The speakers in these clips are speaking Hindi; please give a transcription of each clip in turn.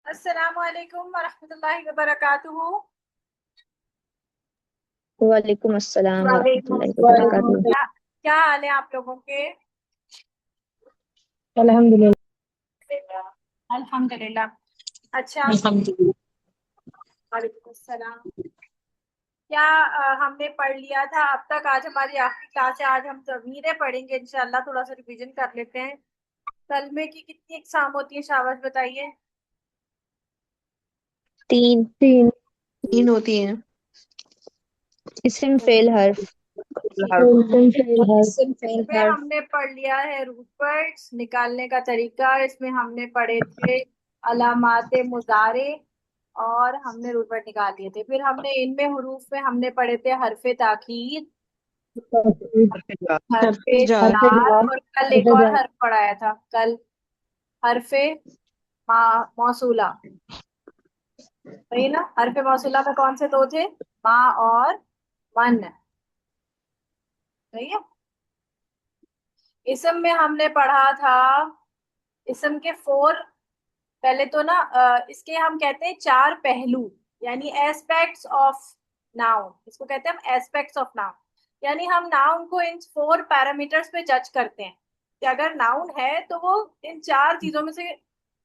अस्सलामु अलैकुम वरहमतुल्लाहि वबरकातुहू। वालेकुम अस्सलाम वालेकुम वरहमतुल्लाहि सलाम। वबरकातुहू। क्या हाल है आप लोगों के? अल्हम्दुलिल्लाह। अल्हम्दुलिल्लाह। अच्छा। अल्हम्दुलिल्लाह। वालेकुम सलाम। क्या हमने पढ़ लिया था अब तक? आज हमारी आखिरी क्लास है। आज हम ज़मीरें पढ़ेंगे इंशाल्लाह। थोड़ा सा रिवीजन कर लेते हैं। कलमे की कितनी इकसाम होती है शाबाश बताइए। तीन। तीन। तीन होती हैं। इस्म फेल हर्फ। इल्म फेल है। इस्म फेल इसमें हर्फ। हमने पढ़ लिया है रूट वर्ड्स निकालने का तरीका। इसमें हमने पढ़े थे अलामाते मुजारे और हमने रूट वर्ड निकाल लिए थे। फिर हमने इनमें हुरूफ में हमने पढ़े थे हरफे ताकीद, हरफे हरफे जार। जार और कल एक और हर्फ पढ़ाया था कल, हरफे मौसूला। वही ना, हरफे मौसूला में कौन से दो थे? माँ और मन। सही है। इसम में हमने पढ़ा था इसम के फोर। पहले तो ना इसके हम कहते हैं चार पहलू, यानी एस्पेक्ट्स ऑफ नाउन। इसको कहते हैं हम एस्पेक्ट्स ऑफ नाउन। यानी हम नाउन को इन फोर पैरामीटर्स पे जज करते हैं कि अगर नाउन है तो वो इन चार चीजों में से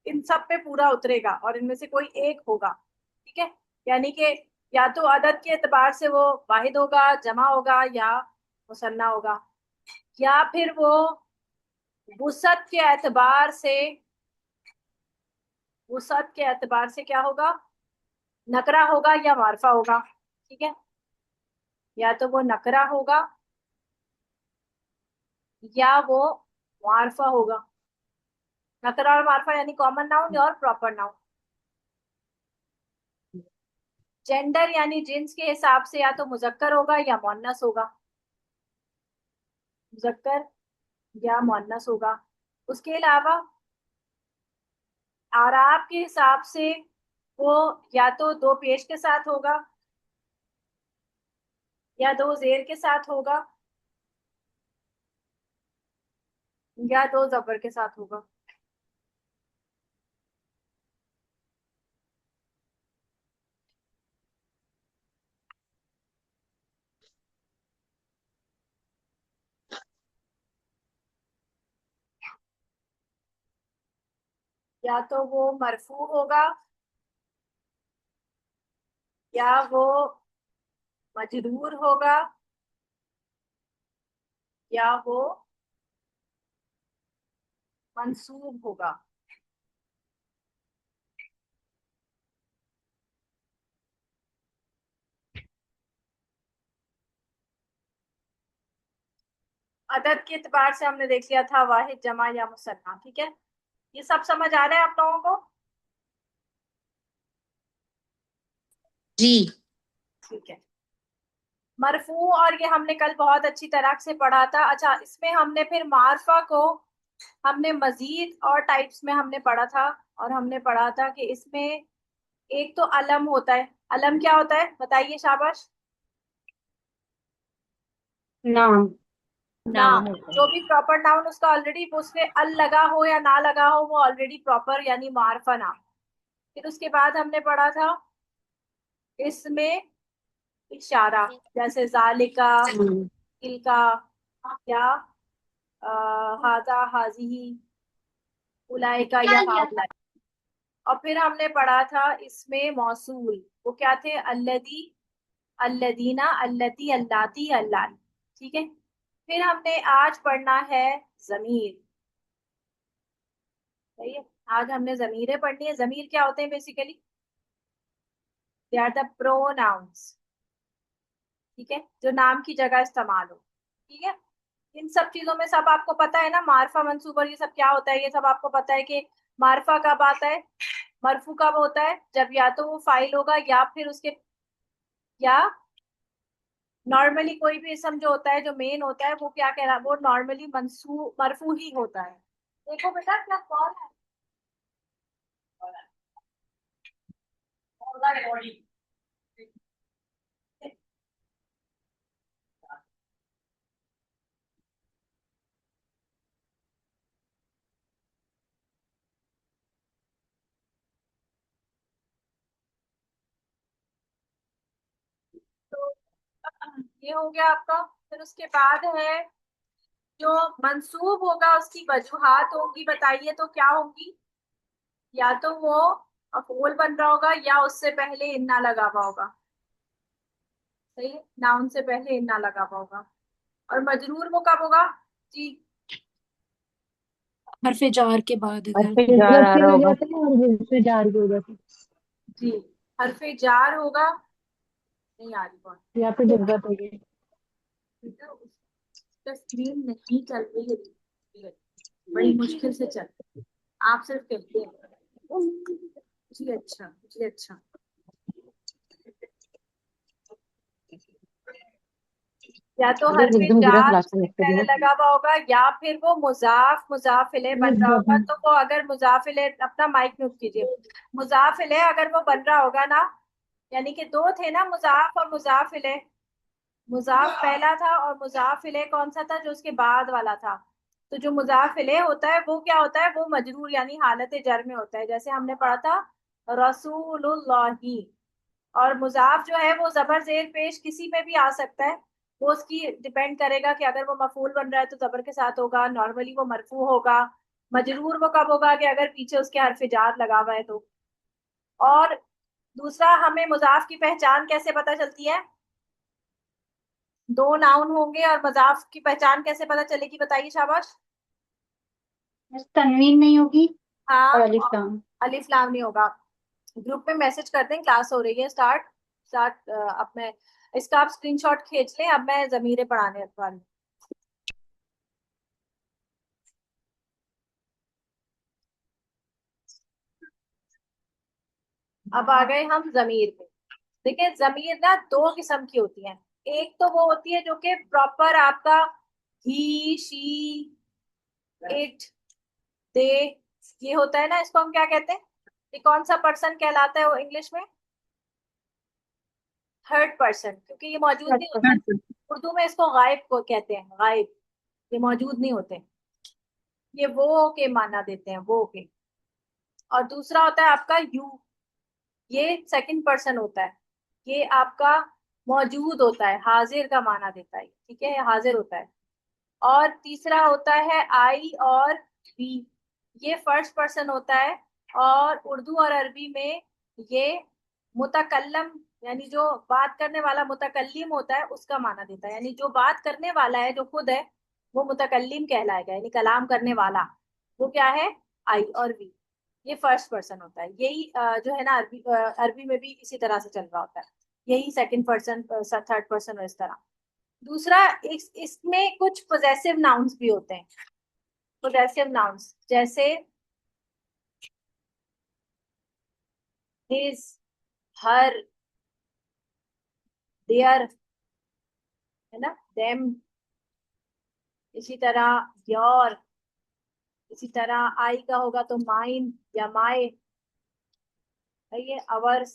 इन सब पे पूरा उतरेगा और इनमें से कोई एक होगा। ठीक है। यानी कि या तो अदद के एतबार से वो वाहिद होगा, जमा होगा या मुसन्ना होगा, या फिर वो वुसअत के एतबार से, वुसअत के एतबार से क्या होगा? नकरा होगा या मारफा होगा। ठीक है। या तो वो नकरा होगा या वो मारफा होगा। नकरा और मारफा यानी कॉमन नाउन और प्रॉपर नाउन। जेंडर यानी जिन्स के हिसाब से या तो मुजक्कर होगा या मुअन्नस होगा। मुजक्कर या मुअन्नस होगा। उसके अलावा आराब के हिसाब से वो या तो दो पेश के साथ होगा या दो जेर के साथ होगा या दो जबर के साथ होगा। या तो वो मरफू होगा या वो मजरूर होगा या वो मंसूब होगा। अदद के एतबार से हमने देख लिया था वाहिद, जमा या मुसन्ना। ठीक है। ये सब समझ आ रहा है आप लोगों को? जी। ठीक है। मरफू और ये हमने कल बहुत अच्छी तरह से पढ़ा था। अच्छा, इसमें हमने फिर मारफा को हमने मजीद और टाइप्स में हमने पढ़ा था। और हमने पढ़ा था कि इसमें एक तो अलम होता है। अलम क्या होता है बताइए शाबाश। नाम। नाम। नाम होता जो है। भी प्रॉपर नाउन उसका ऑलरेडी उसमें अल लगा हो या ना लगा हो वो ऑलरेडी प्रॉपर यानी मारफा नाम। फिर उसके बाद हमने पढ़ा था इसमें इशारा, जैसे जालिका, हम्म। तिलका, या हाजा हाजिही, उलाइका या हाउला। और फिर हमने पढ़ा था इसमें मौसूल, वो क्या थे? अल्लदी, अल्लदीना, अल्लती, अल्लाती, अल्लानी। ठीक है। फिर हमने आज पढ़ना है जमीर। सही है। आज हमने जमीरें पढ़नी है। जमीर क्या होते हैं basically? They are the pronouns. ठीक है, जो नाम की जगह इस्तेमाल हो। ठीक है। इन सब चीजों में सब आपको पता है ना, मारफा मंसूब और ये सब क्या होता है, ये सब आपको पता है कि मारफा कब आता है, मरफू कब होता है? जब या तो वो फाइल होगा या फिर उसके, या नॉर्मली कोई भी इसम जो होता है जो मेन होता है वो क्या कह रहा है, वो नॉर्मली मंसू मरफू ही होता है। देखो बेटा क्या कौन है। ये हो गया आपका। फिर उसके बाद है जो मंसूब होगा उसकी वजूहात होगी, बताइए तो क्या होगी? या तो वो मफूल बन रहा होगा या उससे पहले इन्ना लगा हुआ होगा। सही है, नाउन से पहले इन्ना लगा हुआ होगा। और मजरूर वो कब होगा जी? हरफ जार के बाद और अगर फिर जार आ रहा होगा। जी, हरफे जार होगा। नहीं आ रही कौन? या फिर जज्बत होगी। बेटा उसका स्क्रीन नहीं चल रही है, बड़ी मुश्किल से चल। आप सिर्फ कहते हैं जी अच्छा, जी अच्छा। या तो हरफे जार उससे पहले लगा हुआ होगा या फिर वो मुजाफिले बन रहा होगा। तो वो अगर मुजाफिले, अपना माइक म्यूट कीजिए। मुजाफिले अगर वो बन रहा होगा ना, यानी कि दो थे ना, मुजाफ और मुजाफिले। मुजाफ पहला था और मुजाफिले कौन सा था? जो उसके बाद वाला था। तो जो मुजाफिले होता है वो क्या होता है? वो मजरूर यानी हालत जर में होता है, जैसे हमने पढ़ा था रसूलुल्लाही। और मुजाफ जो है वो जबर जेर पेश किसी में भी आ सकता है। वो उसकी डिपेंड करेगा कि अगर वो मफूल बन रहा है तो जबर के साथ होगा, नॉर्मली वो मरफू होगा। मजरूर वो कब होगा? कि अगर पीछे उसके हरफ जार लगा हुआ है तो। और दूसरा, हमें मुजाफ की पहचान कैसे पता चलती है? दो नाउन होंगे और मुजाफ की पहचान कैसे पता चलेगी? बताइए शाबाश। तनवीन नहीं होगी और हाँ, अलिफ लाम। अलिफ लाम नहीं होगा। ग्रुप में मैसेज करते हैं, क्लास हो रही है स्टार्ट। स्टार्ट अब मैं इसका आप स्क्रीनशॉट खींच लें, अब मैं जमीरे पढ़ाने वाली हूँ। अब आ गए हम जमीर पे। देखिए जमीर ना दो किस्म की होती है। एक तो वो होती है जो कि प्रॉपर आपका ही, शी, इट, दे, ये होता है ना, इसको हम क्या कहते हैं? ये कौन सा पर्सन कहलाता है वो इंग्लिश में? थर्ड पर्सन, क्योंकि ये मौजूद नहीं होता। उर्दू में इसको गायब को कहते हैं, गायब। ये मौजूद नहीं होते। ये वो के माना देते हैं, वो के। और दूसरा होता है आपका यू। ये सेकंड पर्सन होता है। ये आपका मौजूद होता है, हाजिर का माना देता है, ठीक है, ये हाजिर होता है। और तीसरा होता है आई और बी। ये फर्स्ट पर्सन होता है। और उर्दू और अरबी में ये मुतकल्लम, यानी जो बात करने वाला मुतकल्लिम होता है उसका माना देता है। यानी जो बात करने वाला है, जो खुद है, वो मुतकल्लिम कहलाएगा, यानी कलाम करने वाला। वो क्या है? आई और वी। ये फर्स्ट पर्सन होता है। यही जो है ना, अरबी में भी इसी तरह से चल रहा होता है। यही सेकंड पर्सन, थर्ड पर्सन और इस तरह। दूसरा, इसमें कुछ पोजेसिव नाउन्स भी होते हैं। पोजेसिव नाउन्स जैसे हिज, हर, देयर, है ना, देम। इसी तरह योर। इसी तरह आई का होगा तो माइन या माए। ये अवर्स।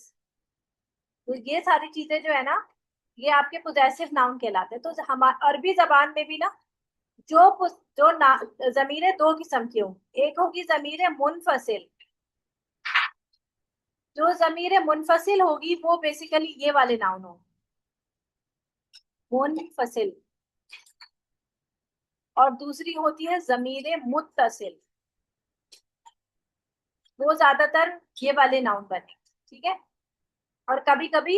तो ये सारी चीजें जो है ना, ये आपके पोजेसिव नाउन कहलाते हैं। तो हमारे अरबी जबान में भी ना, जो जमीरें दो किस्म की होंगी। एक होगी जमीर मुनफसिल। जो जमीर मुनफसिल होगी वो बेसिकली ये वाले नाउन होंगे, मुनफसिल। और दूसरी होती है जमीर मुत्तसिल। वो ज्यादातर ये वाले नाउन बने, ठीक है। और कभी कभी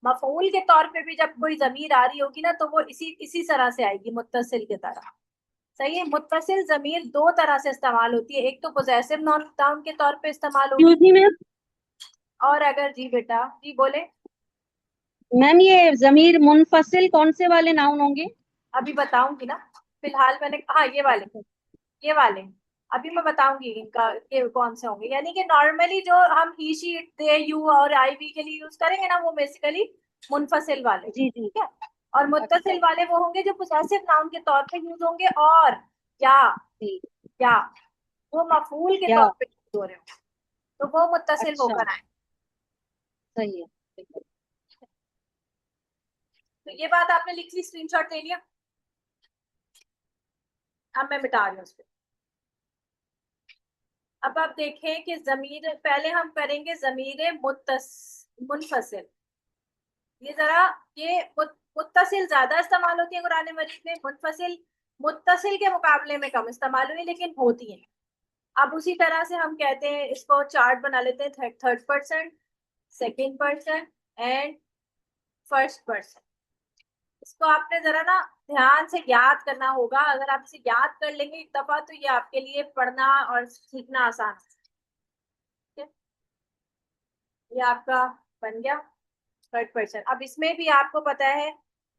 मफऊल के तौर पे भी जब कोई जमीर आ रही होगी ना, तो वो इसी इसी तरह से आएगी, मुत्तसिल की तरह। सही है। मुत्तसिल जमीर दो तरह से इस्तेमाल होती है। एक तो पोजेसिव नाउन के तौर पे इस्तेमाल होगी। और अगर जी बेटा जी बोले। मैम ये जमीर मुनफसिल कौन से वाले नाउन होंगे? अभी बताऊंगी ना, फिलहाल मैंने, हाँ ये वाले, ये वाले। अभी मैं बताऊंगी इनका ये कौन से होंगे। यानी कि नॉर्मली जो हम ही, शी, इट, दे, यू और आई, वी के लिए यूज करेंगे ना, वो बेसिकली मुनफसिल वाले, जी जी। ठीक है। और अच्छा मुत्तसिल वाले वो होंगे जो पोजेसिव नाउन के तौर पे यूज होंगे, और या जी। या वो मफूल के या तौर पे यूज हो रहे हो, तो वो मुत्तसिल अच्छा होकर आए। सही है ठीक है। तो ये बात आपने लिख ली, स्क्रीनशॉट ले लिया। अब मैं मिटा रही हूँ उसको। अब आप देखें कि जमीर, पहले हम करेंगे जमीर मुनफसिल। ये जरा, ये मुत्तसिल ज्यादा इस्तेमाल होती है कुरान मजीद में, मुनफसिल मुत्तसिल के मुकाबले में कम इस्तेमाल हुई, लेकिन होती है। अब उसी तरह से हम कहते हैं, इसको चार्ट बना लेते हैं, third person, second person and first person. इसको आपने जरा ना ध्यान से याद करना होगा। अगर आप इसे याद कर लेंगे एक दफा तो ये आपके लिए पढ़ना और सीखना आसान है। ठीक है, ये आपका बन गया थर्ड पर्सन। अब इसमें भी आपको पता है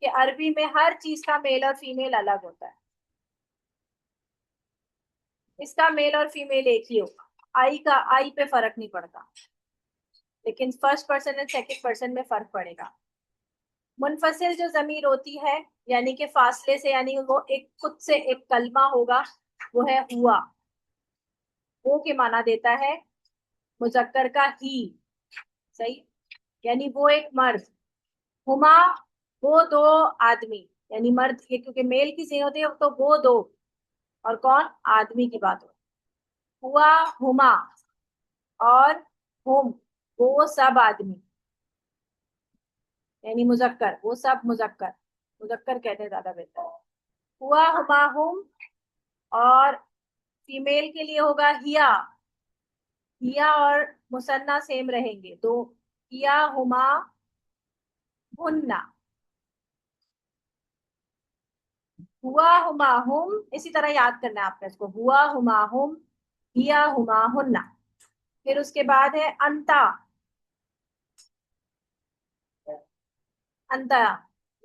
कि अरबी में हर चीज का मेल और फीमेल अलग होता है। इसका मेल और फीमेल एक ही होगा, आई पे फर्क नहीं पड़ता, लेकिन first person and second person में फर्क पड़ेगा। मुनफसिल जो जमीर होती है, यानी कि फासले से, यानी वो एक खुद से एक कलमा होगा, वो है हुआ। वो के माना देता है मुजक्कर का ही, सही, यानी वो एक मर्द। हुमा, वो दो आदमी, यानी मर्द के, क्योंकि मेल की सीन होती है तो वो दो, और कौन, आदमी की बात हो। हुआ, हुमा, और हुम, वो सब आदमी, यानी मुजक्कर, वो सब मुजक्कर, मुजक्कर कहते हैं ज्यादा बेहतर है। हुआ, हुमा, हुम, और फीमेल के लिए होगा हिया। हिया और मुसन्ना सेम रहेंगे, तो हिया, हुमा, हुन्ना। हुआ, हुमा, हुम, इसी तरह याद करना है आपने इसको, हुआ, हुमा, हुम, हिया, हुमा, हुन्ना। फिर उसके बाद है अंता। अंता,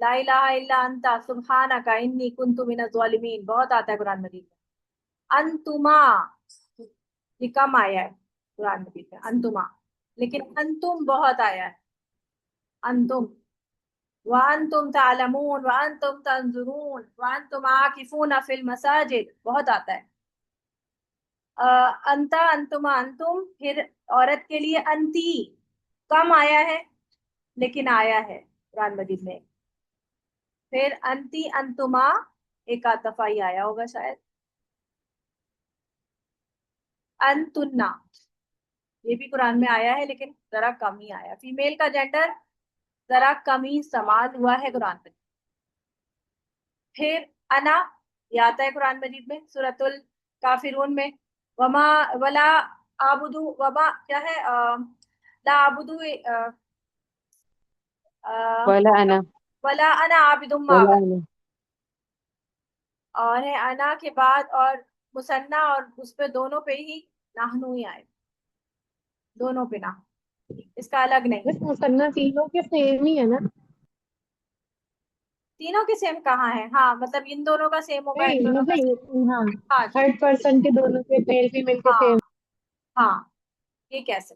ला इलाहा इल्ला अंता सुब्हानका इन्नी कुन्तु मिनज़ ज़ालिमीन, बहुत आता है कुरान मजीद में। अंतुमा, ये कम आया है कुरान मजीद में अंतुमा, लेकिन अंतुम बहुत आया है। अंतुम, व अंतुम तालमून व अंतुम तंजुरून व अंतुम आकिफून फिल मसाजिद, बहुत आता है। अंता, अंतुमा, अंतुम। फिर औरत के लिए अंती, कम आया है लेकिन आया है कुरान मजीद में। फिर अंती, अंतुमा, एक आध दफा ही आया होगा शायद। अंतुन्ना, ये भी कुरान में आया है लेकिन जरा कम ही आया। फीमेल का जेंडर जरा कम ही इस्तेमाल हुआ है कुरान में। फिर अना, ये आता है कुरान मजीद में सूरतुल काफिरून में। वमा, वला आबुदू, वमा क्या है, ला आबुदू, वला अना वला अना आबिदुम मा वला अबद। अना और है अना के बाद और मुसन्ना, और उस पे दोनों पे ही नाहनु ही आए, दोनों पे ना, इसका अलग नहीं। मुसन्ना तीनों के सेम ही है ना? तीनों के सेम कहाँ है? हाँ, मतलब इन दोनों का सेम होगा, इन नहीं दोनों का सेम। मतलब हाँ, हाँ थर्ड पर्सन के दोनों के मेल फीमेल के हाँ सेम। हाँ, ये कैसे?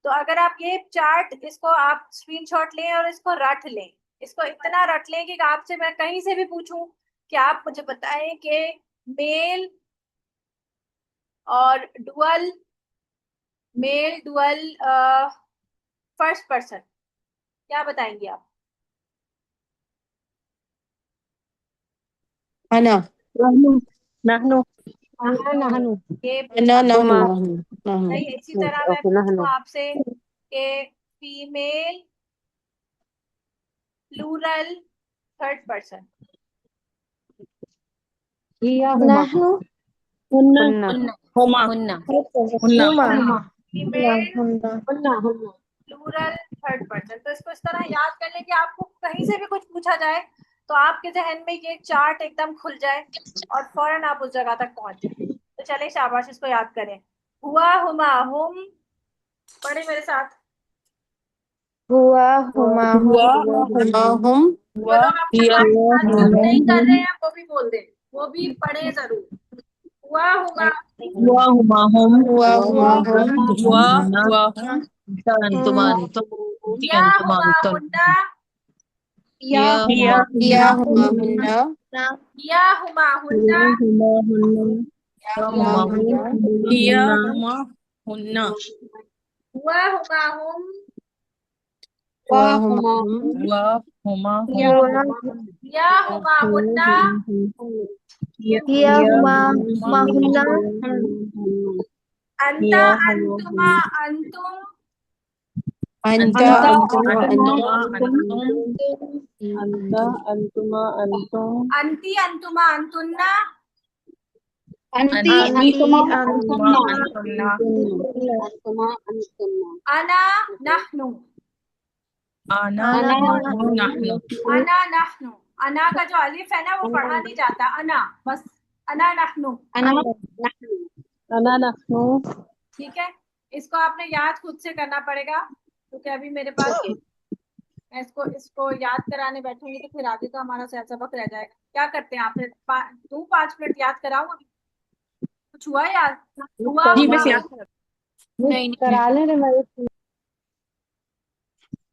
तो अगर आप ये चार्ट, इसको आप स्क्रीनशॉट लें और इसको रट लें, इसको इतना रट लें कि आपसे मैं कहीं से भी पूछूं कि आप मुझे बताएं कि मेल और dual, male dual first person, क्या बताएंगे आप? अना नहनु नहनु नाहनु, नहनु ये अना पूछा। नहनु हुमा नहनु नहीं, इसी तरह मैं ओके पूछूं नहनु आपसे कि फीमेल प्लूरल थर्ड पर्सन। हिया हुमा नहनु हुन्ना हुन्ना हुमा हुन्ना हुन्ना हुमा फीमेल हुन्ना हुन्ना हुन्ना प्लूरल थर्ड पर्सन। तो इसको इस तरह याद कर लें कि आपको कहीं से भी कुछ पूछा जाए तो आपके जहन में ये चार्ट एकदम खुल जाए और फौरन आप उस जगह तक पहुंच जाए। तो चले शाबाश, इसको याद करें। हुआ, हुमा, हुम, पढ़े मेरे साथ। हुआ हुमा हुआ हुम हुमा हुम जो लोग अपने हिया माइक अनम्यूट नहीं कर हुम रहे हैं वो भी बोल दें, वो भी पढ़े जरूर। हुआ, हुमा, हुआ हुमा हुम हुआ हुमा हुम हुआ हुआ हुआ हुम तन तुमान तो या तियन हुमा, तुमान तो हुन्ना, या हुमा हिया हुमा हुन्ना या हुमा, हुन्ना, हुमा हुन्ना या हिया हुमा हुमा हिया हुमा हुन्ना हुआ, हुमा, हुम, हुआ हुमा हुम हुआ हुमा हिया हुआ या हुमा, हुन्ना, हिया हुमा हुमा हुन्ना अंता, अंतुमा, अंतुम, अंत अंत अंतुमा अंतुमा अंतुम अंत अंतुमा अंतुम अंति अंतुमा अंतुन्ना अंति अंति अंतुमा अंतुमा अंतुन्ना अंतुन्ना अंतुमा अंतुन्ना अना नहनु आना अना नहनु नहनु अना नहनु। अना का जो अलिफ है ना वो पढ़ा नहीं जाता, अना बस, अना नहनु। अना नहनु अना नहनु ठीक है, इसको आपने याद खुद से करना पड़ेगा, क्योंकि अभी मेरे पास, मैं इसको इसको याद कराने बैठूंगी तो फिर आगे का हमारा सबक रह जाएगा। क्या करते हैं आप फिर 5 मिनट याद कराऊं अभी? कुछ हुआ याद? हुआ जी हुआ मिस याद कर नहीं करा ले रे मेरे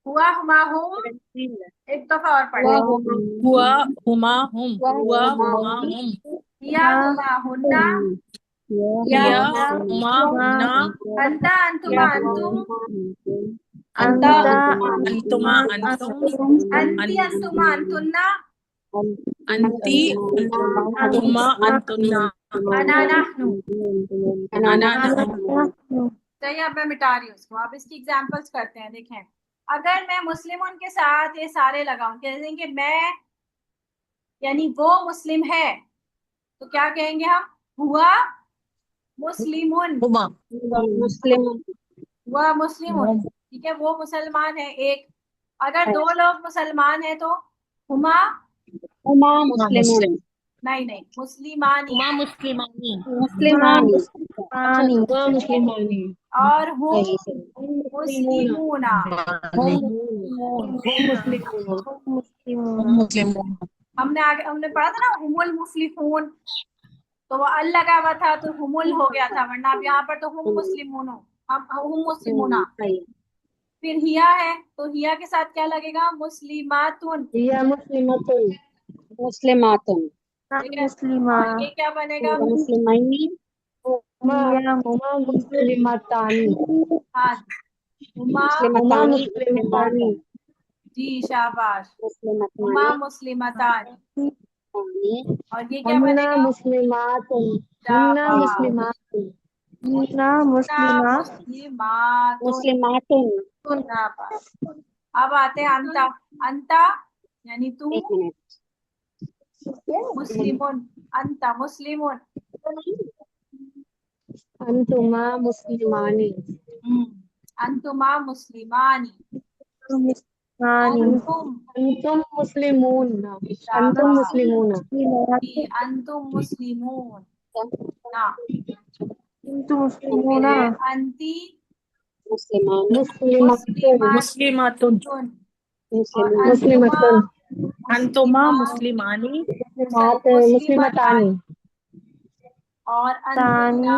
हुआ हुमा हुम। एक दफा और पढ़ हुआ लें। हुआ हुमा हुम हुआ हुआ हुमा हुमा हुम हुम हिया हुमा हुन्ना हिया हुमा हुन्ना अंता अंतुमा अंतुम अंत अंतुमा अंतुम अंति अंतुमा अंतुन्ना अंति अंतुमा अंतुन्ना अना नहनु। अना नहनु। चलिए अब मैं मिटा रही हूँ उसको। अब इसकी एग्जांपल्स करते हैं। देखें, अगर मैं मुस्लिमों के साथ ये सारे लगाऊं, कह देंगे मैं यानी वो मुस्लिम है, तो क्या कहेंगे हम? हुआ मुस्लिमुन। हुमा मुस्लिम हुआ मुस्लिमुन, ठीक है, वो मुसलमान है एक। अगर 2 लोग मुसलमान है तो हुमा, हुमा मुस्लिम नहीं नहीं, मुस्लिमानी। हुमा मुस्लिमानी मुस्लिमानी पानी हुआ मुस्लिमानी और हुम सही सही मुस्लिमूना। हम मुस्लिम मुस्लिम हमने पढ़ा था ना हुमुल मुफ्लिहून, तो वो अल लगा हुआ था तो हुमुल हो गया था, वरना अब यहाँ पर तो हुम मुस्लिमून, हम हुम मुस्लिमूना। सही फिर हिया है तो हिया के साथ क्या लगेगा? मुस्लिमातुन। या मुस्लिमतुन मुस्लिमातुन ठीक है, मुस्लिमा और ये क्या बनेगा? मुस्लिमानी हुमा हुमा मुस्लिमतानी हाँ, हुमा, हुमा मुस्लिमतानी मुस्लिमतानी जी शाबाश, हुमा मुस्लिमतानी मुस्लिमतान। और ये क्या हुन्ना बनेगा? मुस्लिमातुन हुन्ना शाबाश, मुस्लिमातुन मुस्लिमा हुन्ना मुस्लिमा मुस्लिमातुन। मुस्लिमातुन शाबाश। अब आते हैं अंता। अंता यानी तू, एक मिनट मुस्लिमुन, अंता मुस्लिमुन। अंतुमा मुस्लिमानी अंतुमा मुस्लिमानी। मुस्लिमानी अंतुम, अंतुम मुस्लिमून अंतुम शाबाश, मुस्लिमून जी अंतुम मुस्लिमून ना। किंतु फिर मुस्लिमोना है अंती मुस्लिमानी मुस्लिमातुन मुस्लिमातुन और मुस्लिमतुन अंतुमा मुस्लिमानी मुस्लिमानी मुस्लिमतानी और तानी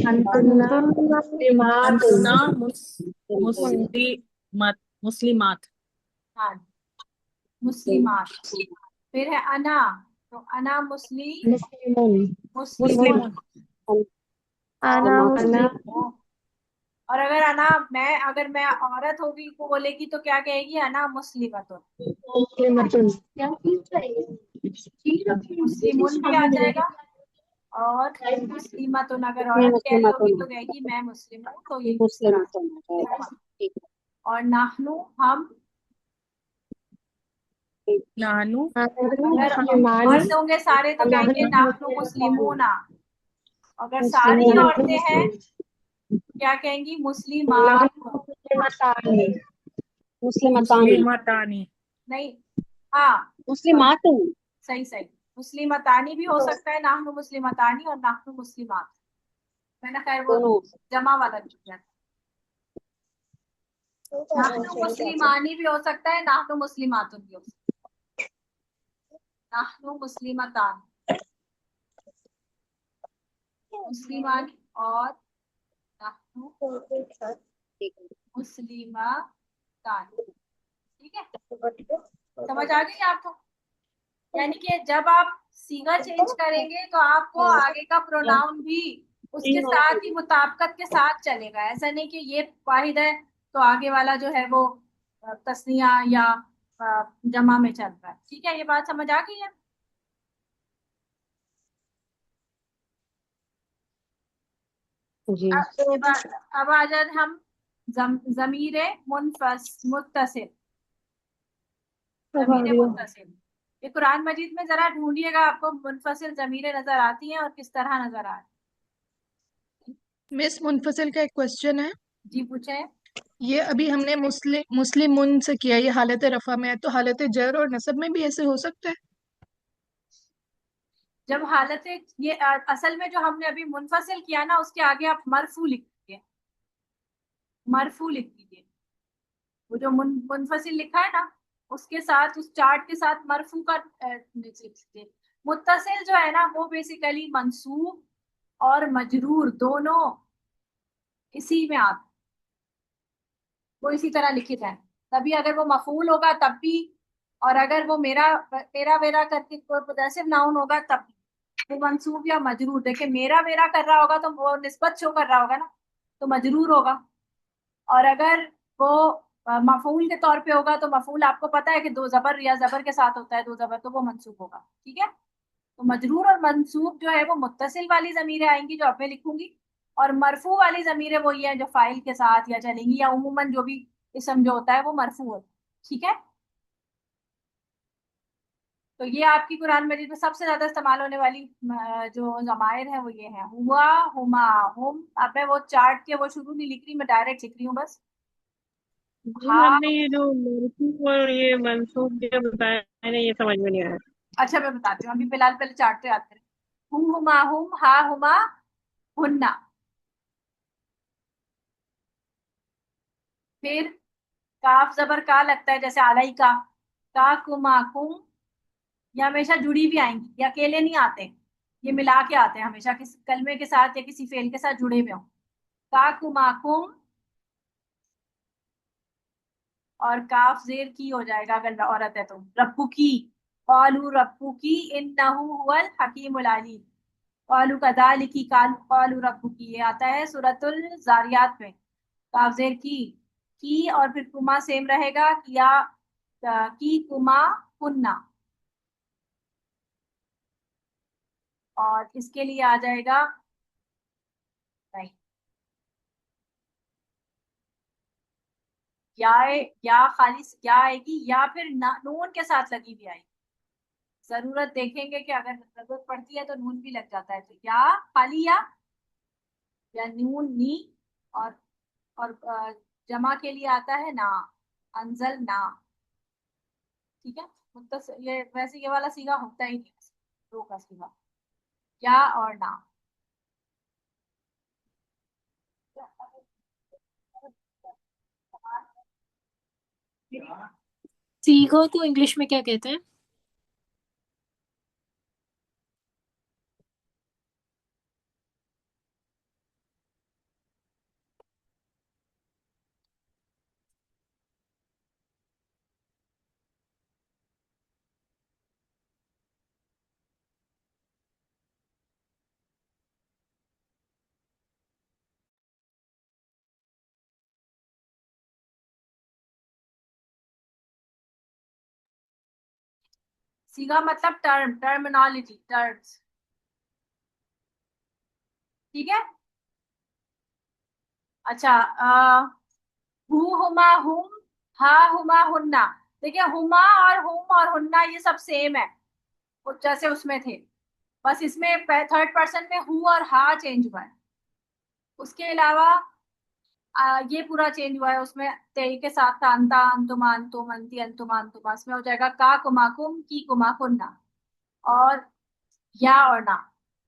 अंतुन्ना अंतुन्ना मुस्लिमातुन अंतुना मुस्लिमात मुस्लिमात हाँ मुस्लिमात। फिर है अना, तो अना मुस्लिमुन मुस्लिमुन। आना अना मुस्लिम और अगर मैं औरत होगी को बोलेगी तो क्या कहेगी? अना मुस्लिमतुन। मुस्लिमतुन मुस्लिमुन भी आ जाएगा, और मुस्लिमतुन अगर औरत कह रही होगी तो कहेगी मैं मुस्लिम हूँ, तो ये इस तरह से। मुस्लिमतुन ठीक और नाहनु हम, नानु अगर मुस्लिमानी मर्द होंगे सारे तो कहेंगे नाहनु मुस्लिमूना। अगर सारी औरतें हैं क्या कहेंगी? मुस्लिमात। मुस्लिमतानी मुस्लिमतानी मुस्लिमतानी नहीं, हाँ मुस्लिमातुन सही सही, मुस्लिमतानी भी हो सकता है, नाहनु मुस्लिमतानी और नाहनु मुस्लिमात। मैंने खैर वो दोनों जमा वाला लिख दिया। नाहनु मुस्लिमानी भी हो सकता है, नाहनु मुस्लिमातुन भी हो सकता है। नाहनु मुस्लिमतान, मुस्लिमानी और नाहनु मुस्लिमतान। ठीक है, समझ आ गई आपको? यानी कि जब आप सीगा चेंज करेंगे तो आपको आगे का प्रोनाउन भी उसके साथ ही मुताबिकत के साथ चलेगा। ऐसा नहीं कि ये वाहिद है तो आगे वाला जो है वो तस्निया या जमा में चल रहा है। ठीक है, ये बात समझ आ गई है? जी अब आ जाए हम जमीर मुत्तसिल, अब आ जमीर रही हो। मुत्तसिल। ये कुरान मजीद में जरा ढूंढिएगा, आपको मुनफसिल जमीरें नजर आती हैं और किस तरह नजर आ रही हैं। मिस मुनफसिल का एक क्वेश्चन है। जी पूछे। ये अभी हमने मुस्लिम मुन से किया, ये हालत रफा में है, तो हालत जर और नसब में भी ऐसे हो सकता है? जब हालत ये असल में जो हमने अभी मुनफसिल किया ना, उसके आगे आप मरफू लिख दीजिए, मरफू लिख दीजिए। वो जो मुनफसिल लिखा है ना, उसके साथ उस चार्ट के साथ मरफू का लिख दीजिए। मुत्तसिल जो है ना, वो बेसिकली मंसूब और मजरूर दोनों इसी में आते, वो इसी तरह लिखित है। तभी अगर वो मफूल होगा तब भी, और अगर वो मेरा मेरा वेरा करके कोई पोजेसिव नाउन होगा तब भी। वो मंसूब या मजरूर, देखिए मेरा वेरा कर रहा होगा तो वो निस्बत शो कर रहा होगा ना, तो मजरूर होगा। और अगर वो मफूल के तौर पे होगा, तो मफूल आपको पता है कि दो जबर या जबर के साथ होता है, दो जबर, तो वो मंसूब होगा। ठीक है। तो मजरूर और मंसूब जो है वो मुत्तसिल वाली जमीरें आएंगी जो अब मैं लिखूंगी, और मरफू वाली जमीरें वही है जो फाइल के साथ या चलेंगी, या उमूमन जो भी इसम जो होता है वो मरफू होता है। ठीक है। तो ये आपकी कुरान मजीद में सबसे ज्यादा इस्तेमाल होने वाली जो जमायर है वो ये है, हुआ, हुमा, हुम। अब मैं वो चार्ट के वो शुरू नहीं लिख रही, मैं डायरेक्ट लिख रही हूँ बस। मैम हाँ। आपने ये जो मरफू और ये मंसूब जो बताया है ना, ये समझ में नहीं आया। अच्छा मैं बताती हूँ, अभी फिलहाल पहले चार्ट पे याद करें। हुम, हुमा, हुम, हा, हुमा, हुन्ना। फिर काफ जबर का लगता है, जैसे आलाई का कुमा कुम। ये हमेशा जुड़ी भी आएंगी, ये अकेले नहीं आते, ये मिला के आते हैं हमेशा, किसी कलमे के साथ या किसी फेल के साथ जुड़े हुए हो। का कुमा कुम, और काफ जेर की हो जाएगा अगर औरत है तो, रब्बू की। कालू रब्बू की इन्नहु हुवल हकीमुल अलीम। कालू कदालिकी कालू रब्बू की, ये आता है सूरतुल जारियात में। काफ जेर की और फिर कुमा सेम रहेगा, किया की कुमा कुन्ना। और इसके लिए आ जाएगा, नहीं, या, या खाली या आएगी, या फिर नून के साथ लगी भी आएगी। जरूरत देखेंगे कि अगर जरूरत पड़ती है तो नून भी लग जाता है, तो या खाली या नून नी। और जमा के लिए आता है ना, अंजल ना। ठीक है। ये वैसे ये वाला सीगा होता ही नहीं है, दो का सीगा, या और ना। सीगो को इंग्लिश में क्या कहते हैं? सीगा मतलब टर्म, टर्मिनोलॉजी, टर्म्स। ठीक है। अच्छा, हु, हुमा, हुम, हा, हुमा, हुन्ना। देखिए हुमा और हुम और हुन्ना ये सब सेम है, जैसे उसमें थे। बस इसमें थर्ड पर्सन में हु और हा चेंज हुआ है। उसके अलावा ये पूरा चेंज हुआ है, उसमें ते के साथ था अंता, अंतुमा, अंतुम, अंती, अंतुमा, अंतुमा। इसमें हो जाएगा का कुमाकुम, की कुमाकुन्ना, और या और ना।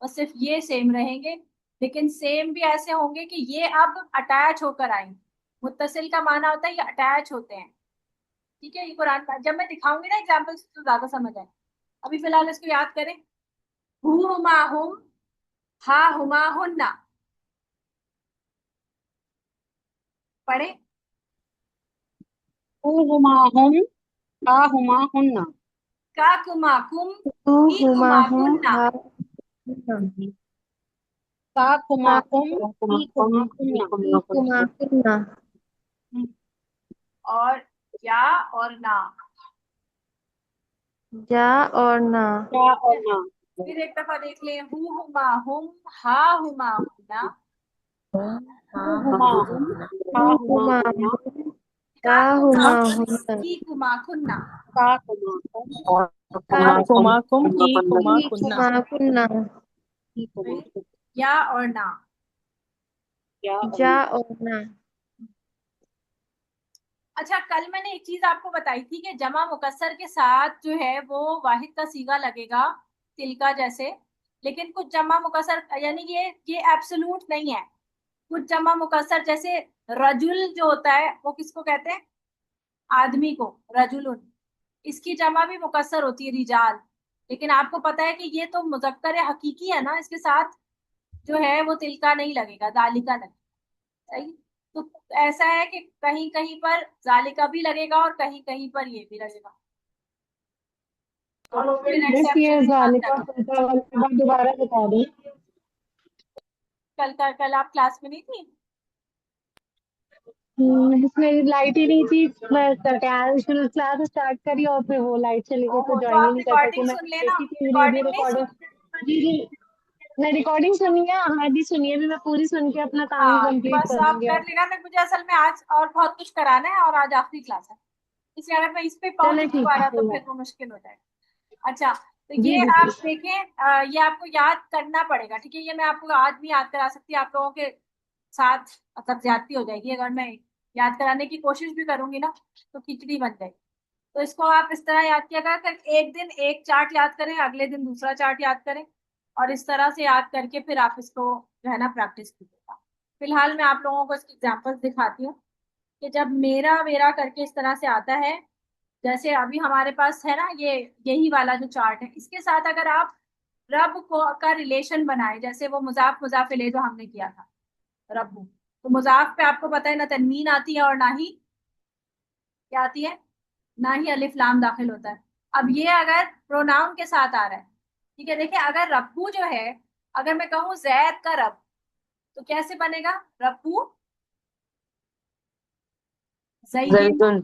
और सिर्फ ये सेम रहेंगे, लेकिन सेम भी ऐसे होंगे कि ये अब अटैच होकर आएंगे। मुत्तसिल का माना होता है ये अटैच होते हैं। ठीक है। ये कुरान का जब मैं दिखाऊंगी ना एग्जाम्पल्स तो ज्यादा समझ आए। अभी फिलहाल इसको याद करें। हु, हुमा, हुम, हा, हुमा, हुन्ना। पढ़े। हुमा हुम, हा हुमा हुन्ना। का कुमा कुम, तू की हुमा कुमा हूँ कुन्ना। हा का कुमा का कुम, की कुमा कुन्ना। कुमा कुन्ना। और या और ना। जा और ना। या ठीक और है। ना। फिर एक दफा देख लें, हु, हुमा, हुम, हा, हुमा, हुन्ना। हुमा हुमा का हुमा की कुमा खुन्ना कुमा कुम की कुमा कुन्ना। हुमा कुन्ना या और ना। जा और ना। अच्छा, कल मैंने एक चीज आपको बताई थी कि जमा मुकस्सर के साथ जो है वो वाहिद का सीगा लगेगा, तिलका जैसे। लेकिन कुछ जमा मुकस्सर यानी कि ये एब्सोल्यूट नहीं है। कुछ जमा मुकस्सर जैसे रजुल जो होता है वो किसको कहते हैं? आदमी को, रजुलुन। इसकी जमा भी मुकस्सर होती है, रिजाल। लेकिन आपको पता है कि ये तो मुजक्कर हकीकी है ना, इसके साथ जो है वो तिलका नहीं लगेगा, दालिका लगेगा। सही। तो ऐसा है कि कहीं कहीं पर जालिका भी लगेगा और कहीं कहीं पर ये भी लगेगा। और फिर बस ये एक्सेप्शन की बात जालिका करते हैं। फुलका वाली बात दोबारा बता दो। कल आप क्लास में नहीं थी? इसमें लाइट ही नहीं थी। मैं क्लास स्टार्ट करी और फिर वो लाइट चली गई तो ओहो, तो ज्वाइन ही आप नहीं कर सकी। रिकॉर्डिंग मैं सुन लेना। देखी थी वीडियो रिकॉर्डिंग नहीं रिकॉर्डिंग। सुन? जी जी, मैं रिकॉर्डिंग सुनी है। हाँ जी सुनिए भी, मैं पूरी सुन के अपना काम हाँ, तो कंप्लीट बस आप करूंगी कर आज। लेगा ना। मुझे असल में आज और बहुत कुछ कराना है और आज आखिरी क्लास है, इसलिए अगर मैं इस पे चले पहुंच ठीक है दोबारा तो कोई फिर बात। वो मुश्किल हो जाएगा। अच्छा, तो जी ये जी आप देखें, ये आपको याद करना पड़ेगा, ठीक है? ये मैं आपको आज भी याद करा सकती हूँ, आप लोगों के साथ मतलब ज्यादती हो जाएगी अगर मैं याद कराने की कोशिश भी करूंगी ना, तो खिचड़ी बन जाएगी। तो इसको आप इस तरह याद किया करें कि एक दिन एक चार्ट याद करें, अगले दिन दूसरा चार्ट याद करें, और इस तरह से याद करके फिर आप इसको जो है ना प्रैक्टिस कीजिएगा। फिलहाल मैं आप लोगों को इसकी एग्जाम्पल्स दिखाती हूँ कि जब मेरा मेरा करके इस तरह से आता है, जैसे अभी हमारे पास है ना ये यही वाला जो चार्ट है, इसके साथ अगर आप रब को का रिलेशन बनाए, जैसे वो मुजाफ मुजाफ इलैह जो हमने किया था, रब्बू। तो मुजाफ पे आपको पता है ना तनवीन आती है और ना ही क्या आती है, ना ही अलिफ लाम दाखिल होता है। अब ये अगर प्रोनाउन के साथ आ रहा है, ठीक है, देखिए अगर रब्बू जो है, अगर मैं कहूँ जैद का रब, तो कैसे बनेगा? रब्बू जैदिन।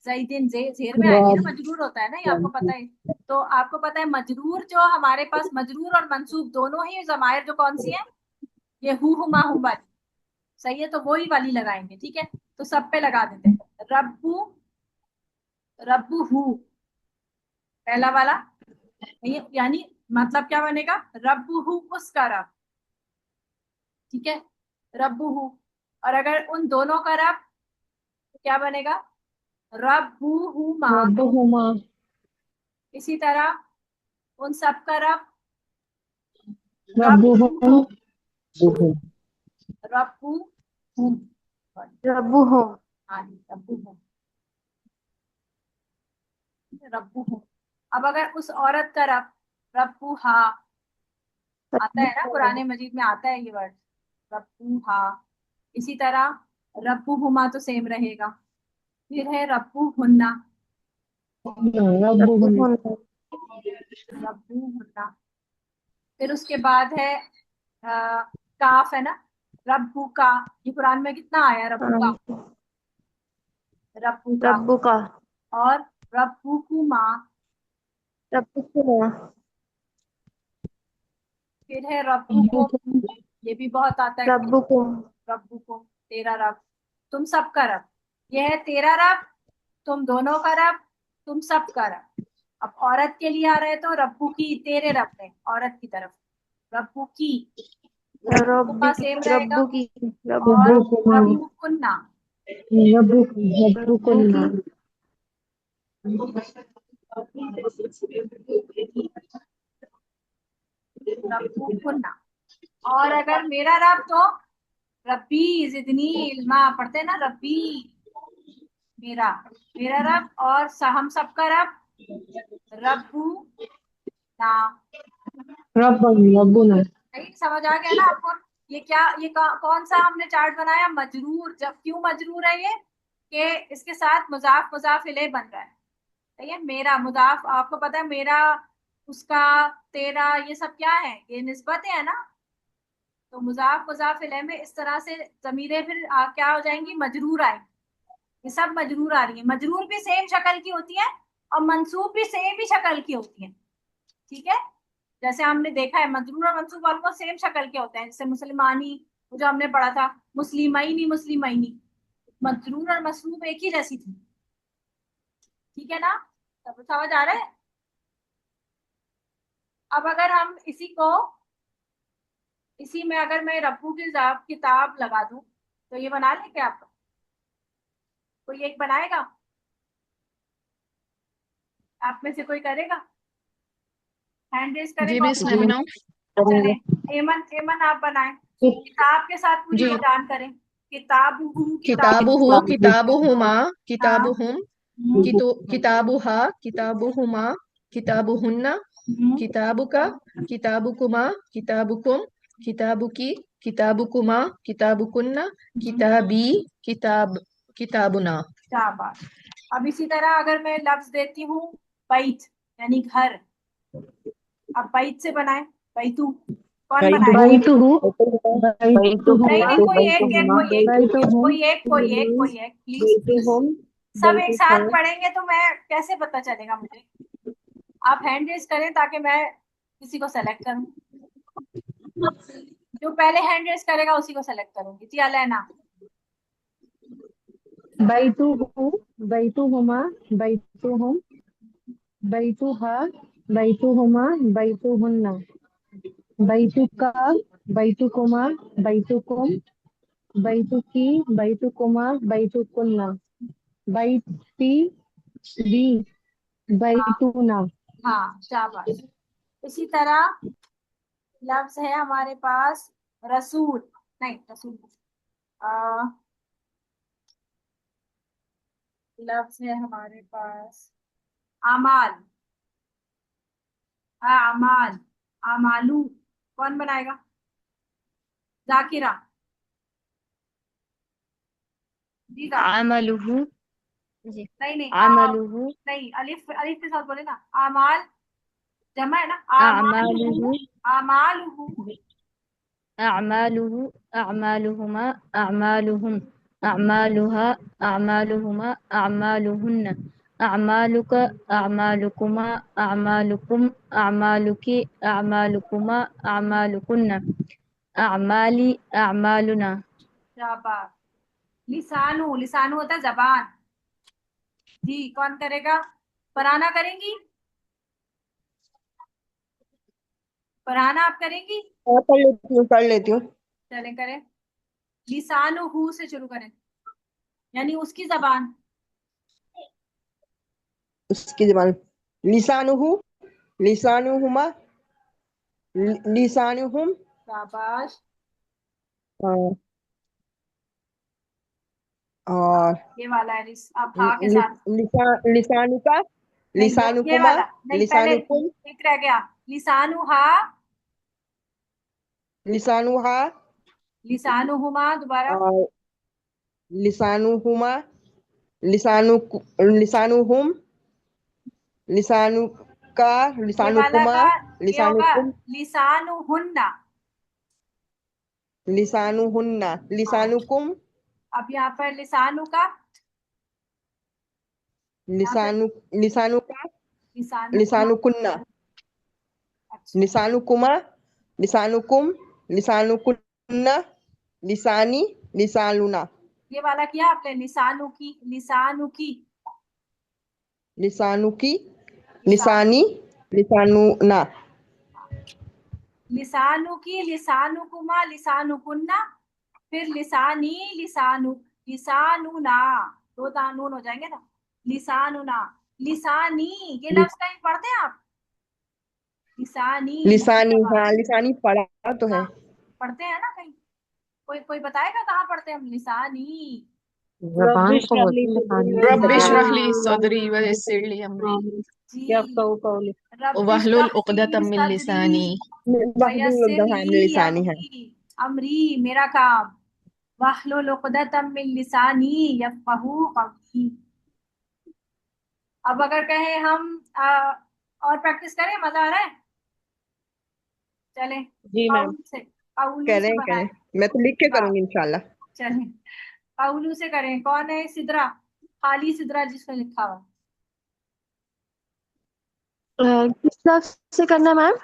जैदिन जेर में आएगी ना, रब मजरूर होता है ना, ये आपको पता है। तो आपको पता है मजरूर जो हमारे पास, मजरूर और मंसूब दोनों ही जमायर जो कौन सी है, ये हुमा हुम वाली। सही है, तो वही वाली लगाएंगे, ठीक है? तो सब पे लगा देते हैं। रब्बू, रब्बू हु, पहला वाला। ये यानी मतलब क्या बनेगा? रब्बू हु, उसका रब। ठीक है, रब्बू हु। और अगर उन दोनों का रब, तो क्या बनेगा? रब्बू हुमा। रब हुमा इसी तरह उन सब का रब, रब रब्बू हुम हुम, रब्बू हुम। रब हो हाँ जी, रब्बू हुम, रब्बू हुम। अब अगर उस औरत का रब, रब्बू हा, आता है ना कुरान मजीद में आता है ये वर्ड, रब्बू हा। इसी तरह रब्बू हुमा तो सेम रहेगा। फिर है रब्बू हुन्ना, रब हुम रब्बू हुन्ना। फिर उसके बाद है काफ है ना, रब्बू का। ये कुरान में कितना आया रब्बू का, रब्बू का। रब का और रब्बू कुमा। रब हुमा फिर है रब्बू को, ये भी बहुत आता है रब कुरान। को रब्बू को, तेरा रब, तुम सब का रब। ये है तेरा रब, तुम दोनों का रब, तुम सब का रब। अब औरत के लिए आ रहे तो रब्बू की, तेरे रब ने, औरत की तरफ रब्बू की। रब्बू रब का सेम रहेगा। रब की और रब रब्बू कुन्ना, रब को रब्बू कुन्ना। और अगर मेरा रब तो रब्बी जिदनी इल्मा, पढ़ते हैं ना रब्बी, मेरा, मेरा रब। और हम सबका रब, रब्बू ना। रबुना नहीं समझ आ गया ना आपको? ये क्या, ये कौन सा हमने चार्ट बनाया? मजरूर। जब क्यों मजरूर है ये? कि इसके साथ मुजाफ मुजाफ इलेह बन रहा है। ठीक है, मेरा मुजाफ, आपको पता है मेरा, उसका, तेरा, ये सब क्या है? ये निस्बतें है ना। तो मुजाफ मुजाफ इलेह में इस तरह से जमीरें फिर क्या हो जाएंगी? मजरूर आएंगी। ये सब मजरूर आ रही है। मजरूर भी सेम शक्ल की होती है और मंसूब भी सेम ही शक्ल की होती है। ठीक है, जैसे हमने देखा है मजरूर और मंसूब ऑलमोस्ट सेम शक्ल के होते हैं, जैसे मुसलमानी, वो जो हमने पढ़ा था, मुस्लिमैनी मुस्लिमैनी, मजरूर और मसरूफ एक ही जैसी थी। ठीक है ना, सब समझ आ रहा है? अब अगर हम इसी में अगर मैं रब्बू की किताब लगा दूं तो ये बना ले क्या आप? कोई एक बनाएगा? आप में से कोई करेगा? हैंड रेज करें जी कौन? मिस, मैं बनाऊं? चले, एमन एमन आप बनाएं। किताब के साथ पूरी जी। पहचान करें। किताबुहु किताबुहु किताबुहुमा किताबुहुम हम्म, किताबुहा किताबुहुमा किताबुहुन्ना किताबुका किताबुकुमा किताबुकुम किताबुकी किताबुकुमा किताबुकुन्ना किताबी किताबुना। शाबाश। अब इसी तरह अगर मैं लफ्ज देती हूँ बैत, यानी घर, अब बैत से बनाए। बैतू कौन बनाए? बैतुहु नहीं नहीं, कोई एक एक बैतुहुमा कोई एक बैतुहुम कोई एक कोई एक कोई एक प्लीज प्लीज। सब एक साथ पढ़ेंगे तो मैं कैसे पता चलेगा मुझे? आप हैंड रेज करें ताकि मैं किसी को सेलेक्ट करूं। जो पहले हैंड रेज करेगा उसी को सेलेक्ट करूंगी। जी अलैना। बैतुहु बैतुहुमा बैतुहुम बैतुहा बैतुहुमा बैतुहुन्ना बैतुका बैतुकुमा बैतुकुम बैतुकी बैतुकुमा बैतुकुन्ना बैती बी बैतुना। हाँ शाबाश। इसी तरह लफ्ज है हमारे पास रसूल, नहीं रसूल, आ, लफ्ज है हमारे पास अमाल। हाँ अमाल, अमालू कौन बनाएगा? जाकिरा। जी जाकिरा। अमलुहु जी नहीं नहीं अमलुहु नहीं, अलिफ अलिफ के साथ बोले ना। अमाल जमा है ना, अमालुहु अमालुहु अमालुहु। अमालुहु अमालुहुमा अमालुहुम अमालुहा अमालुहुमा अमालुहुन्न अमालुका अमालुकुमा अमालुकुम अमालुकी अमालुकुमा अमालुकुन्न अमाली अमालुना। शाबाश। लिसानु, लिसानु होता है जबान। जी कौन करेगा? फरहाना करेंगी? फरहाना आप करेंगी? हाँ, कर लेती हूँ, कर लेती हूँ। चलें करें। लिसानु हु से शुरू करें, यानी उसकी जबान। उसकी जबान। लिसानुहु लिसानुहुमा लिसानुहुम। शाबाश। हाँ, और ये वाला है अब हा के साथ। लिसानुका नहीं ये लिसानुकुमा वाला नहीं, पहले लिसानुकुम एक रह गया। लिसानु हा, लिसानुहा लिसानुहुमा दोबारा। और लिसानुहुमा लिसानु लिसानुहुम लिसानुका ये वाला लिसानुकुमा का ये होगा लिसानुकुम लिसानुहुन्ना। लिसानुहुन्ना हाँ, लिसानुकुम अब यहाँ पर लिसानु का, यहाँ पे लिसानु लिसानुका लिसानुकुमा। लिसानुकुन्ना अच्छा, लिसानुकुमा लिसानुकुम लिसानुकुन्ना लिसानी लिसानुना ये वाला किया आपने, लिसानु की, लिसानु की, लिसानुकी लिसान, लिसानी लिसानुना लिसानु की, लिसानुकुमा, लिसानुकुन्ना, फिर लिसानी, लिसानु, लिसानुना, दो दानून हो जाएंगे ना। लिसानुना, लिसानी, ये लफ्ज कहीं पढ़ते हैं आप? लिसानी इसकी लिसानी। जबान। हाँ, लिसानी पढ़ा तो है। हाँ पढ़ते हैं ना कहीं? कोई कोई बताएगा कहाँ पढ़ते हैं हम लिसानी? जबान रब्बी को इश्रह ली बोलते सदरी हैं रब्बि लिसानी। इश्रह ली हाँ सदरी व यस्सिर ली अमरी जी, रब्बी वहलुल इश्रह उक़दतम ली मिन लिसानी। सदरी बहदुल वयस्सिर दहान ली लिसानी है। अमरी मेरा काम, वहलुल उक़दतम मिन लिसानी यफ़क़हू क़ौली। अब अगर कहें हम और प्रैक्टिस करें, मजा आ रहा है? चले जी मैम। कौलू से करें करें, बनाए। मैं तो लिख के हाँ करूंगी इंशाल्लाह। चले, कौलू से करें। कौन है सिदरा? खाली सिदरा जिसमें लिखा हुआ। किस लफ्ज से करना मैम?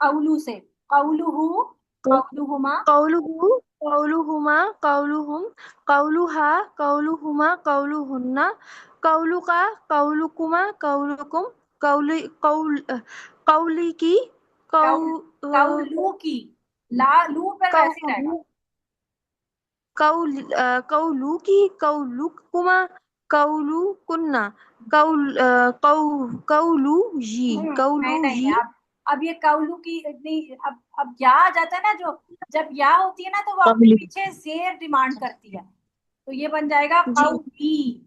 कौलू से, कौलुहु, कौलुहुमा, कौलुहु कौलुहुमा कौलुहुम कौलुहा कौलुहुमा कौलुहुन्ना कौलुका कौलुकुमा कौलुकुम कौली कौल कौलिकी कौ कौलू की, ला लू पर वैसे ही रहेगा। कौल कौलुकी कौलुकुमा कौलुकुन्ना कौलुजी नहीं नहीं, कौलुजी अब ये कौलू की नहीं, अब या आ जाता है ना, जो जब या होती है ना तो वो अपने पीछे जेर डिमांड करती है, तो ये बन जाएगा जी कौली।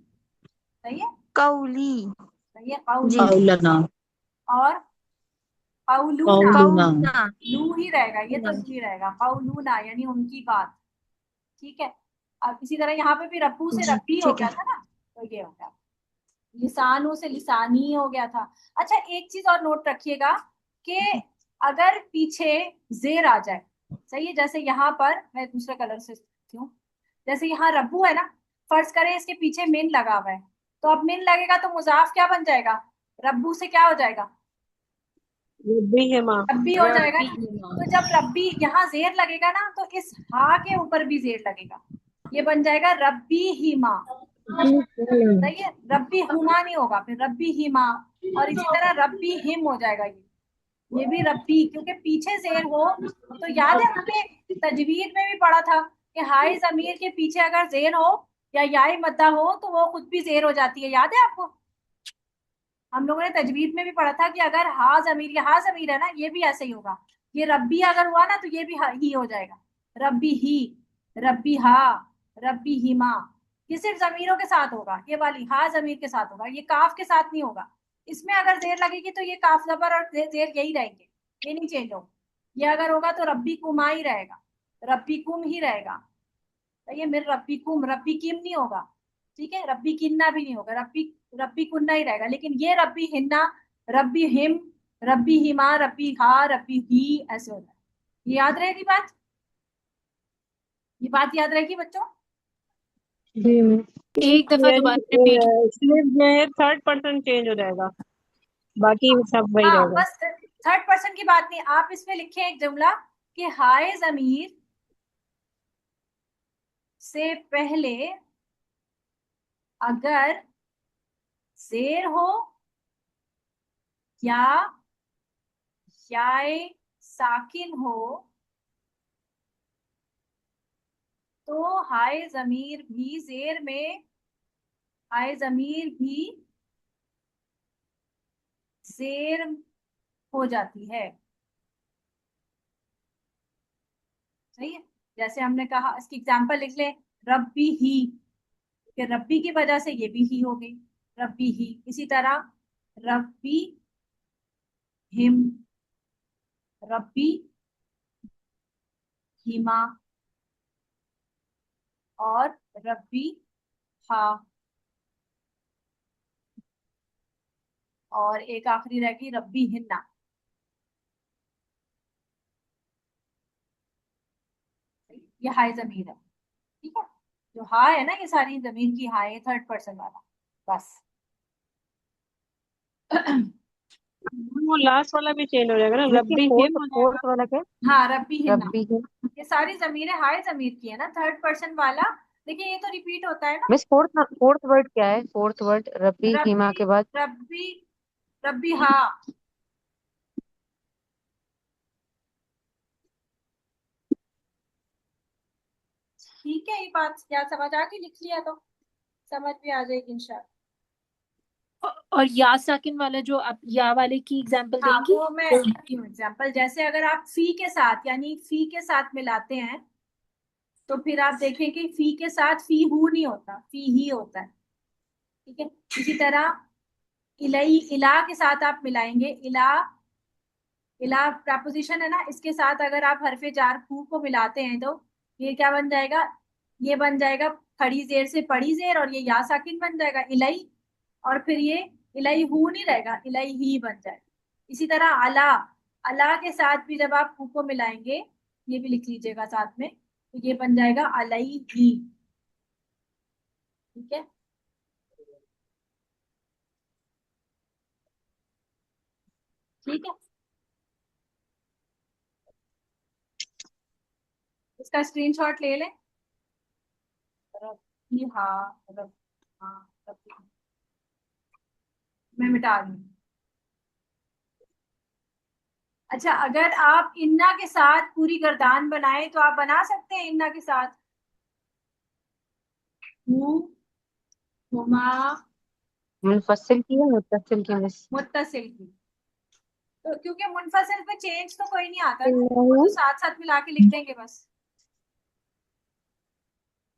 सही है, कौली सही है, जी कौली। और कौलूना, कौलुना लू ही रहेगा, ये तो लू ही रहेगा, कौलूना यानी उनकी बात। ठीक है। अब इसी तरह यहाँ पे भी रब्बू से जी रब्बी हो ठीक गया है था ना, तो ये हो गया। लिसानों से लिसानी हो गया था। अच्छा, एक चीज और नोट रखिएगा कि अगर पीछे जेर आ जाए, सही है, जैसे यहाँ पर मैं दूसरे कलर से लिखती हूँ, जैसे यहाँ रब्बू है ना, फर्ज करें इसके पीछे मिन लगा हुआ है, तो अब मिन लगेगा तो मुजाफ क्या बन जाएगा, रब्बू से क्या हो जाएगा, रब्बी है माँ। रब्बी हो जाएगा ना। तो जब रब्बी यहाँ जेर लगेगा ना, तो इस हा के ऊपर भी जेर लगेगा, ये बन जाएगा रब्बी ही माँ। सही है, रब्बी हुमा नहीं होगा, फिर रब्बी हिमा। और इसी तरह रब्बी हिम हो जाएगा, ये भी रब्बी, क्योंकि पीछे जेर हो। तो याद है हमने तजवीद में भी पढ़ा था कि हाय जमीर के पीछे अगर जेर हो या याई मद्दा हो तो वो खुद भी जेर हो जाती है, याद है आपको। हम लोगों ने तजवीद में भी पढ़ा था कि अगर हा जमीर, ये हा जमीर है ना, ये भी ऐसे ही होगा, ये रब्बी अगर हुआ ना तो ये भी ही हो जाएगा, रब्बी ही, रब्बी हा, रब्बी हिमा। ये सिर्फ जमीरों के साथ होगा, ये वाली हा जमीर के साथ होगा, ये काफ के साथ नहीं होगा। इसमें अगर जेर लगेगी तो ये काफ जबर और जेर यही रहेंगे, ये नहीं चेंज होगा। ये अगर होगा तो रब्बी कुमा ही रहेगा, रब्बी कुम ही रहेगा। तो ये मेरे रब्बी कुम, रब्बी किम नहीं होगा। ठीक है, रब्बी किन्ना भी नहीं होगा, रब्बी रब्बी कुन्ना ही रहेगा। लेकिन ये रब्बी हिन्ना, रब्बी हिम, रब्बी हिमा, रब्बी हा, रब्बी ही, ऐसे होता है। ये याद रहेगी बात, ये बात याद रहेगी बच्चों। जी एक दफा यानी दोबारा रिपीट। स्लिप में थर्ड पर्सन चेंज हो जाएगा, बाकी सब वही हाँ, रहेगा। बस थर्ड पर्सन की बात नहीं, आप इसमें लिखे एक जुमला कि हाय जमीर से पहले अगर जेर हो या याए साकिन हो तो हाय जमीर भी जेर में, हाय जमीर भी जेर हो जाती है। सही है, जैसे हमने कहा, इसकी एग्जांपल लिख ले, रब्बी ही, कि रब्बी की वजह से ये भी ही हो गई, रब्बी ही। इसी तरह रब्बी हिम, रब्बी हिमा, और रब्बी हा, और एक आखिरी रह गई रब्बी हिन्ना। ये हाय जमीर है। ठीक है, जो हा है ना, ये सारी जमीन की हा है, थर्ड पर्सन वाला, बस। वो लास्ट वाला भी चेंज हो जाएगा ना, देखिए रब्बी फोर्थ हिम हो फोर्थ जाएगा। वाला क्या, हाँ, रब्बी हिन्ना, रब्बी है। ये सारी जमीरें हाय जमीर की है ना, थर्ड पर्सन वाला। देखिए ये तो रिपीट होता है ना, मिस फोर्थ फोर्थ वर्ड क्या है, फोर्थ वर्ड रब्बी हिमा रब्बी, के बाद। रब्बी, रब्बी हा। ठीक है, ये बात क्या समझ आ गई, लिख लिया तो समझ भी आ जाएगी इंशाल्लाह। और या साकिन वाला जो आप या वाले की एग्जांपल हाँ, देंगी? वो मैं देती हूँ एग्जाम्पल। जैसे अगर आप फी के साथ, यानी फी के साथ मिलाते हैं, तो फिर आप देखें कि फी के साथ फी हु नहीं होता, फी ही होता है। ठीक है, इसी तरह इलाई, इला के साथ आप मिलाएंगे, इला, इला प्रपोजिशन है ना, इसके साथ अगर आप हरफे जार खू को मिलाते हैं तो ये क्या बन जाएगा, ये बन जाएगा खड़ी जेर से पड़ी जेर, और ये या साकिन बन जाएगा इलाई। और फिर ये इलाई हु नहीं रहेगा, इलाई ही बन जाएगा। इसी तरह अला, अला के साथ भी जब आप हु को मिलाएंगे, ये भी लिख लीजिएगा साथ में, तो ये बन जाएगा अलई ही। ठीक है, ठीक है। इसका स्क्रीनशॉट ले लें। हाँ हाँ, मैं मिटा रही हूँ। अच्छा, अगर आप इन्ना के साथ पूरी गर्दान बनाए तो आप बना सकते हैं इन्ना के साथ। हुमा मुनफसिल की है मुत्तसिल की मिस? मुत्तसिल की। तो क्योंकि मुनफसिल पे चेंज तो कोई नहीं आता ना, वो इन्नहु तो साथ साथ मिला के लिख देंगे बस।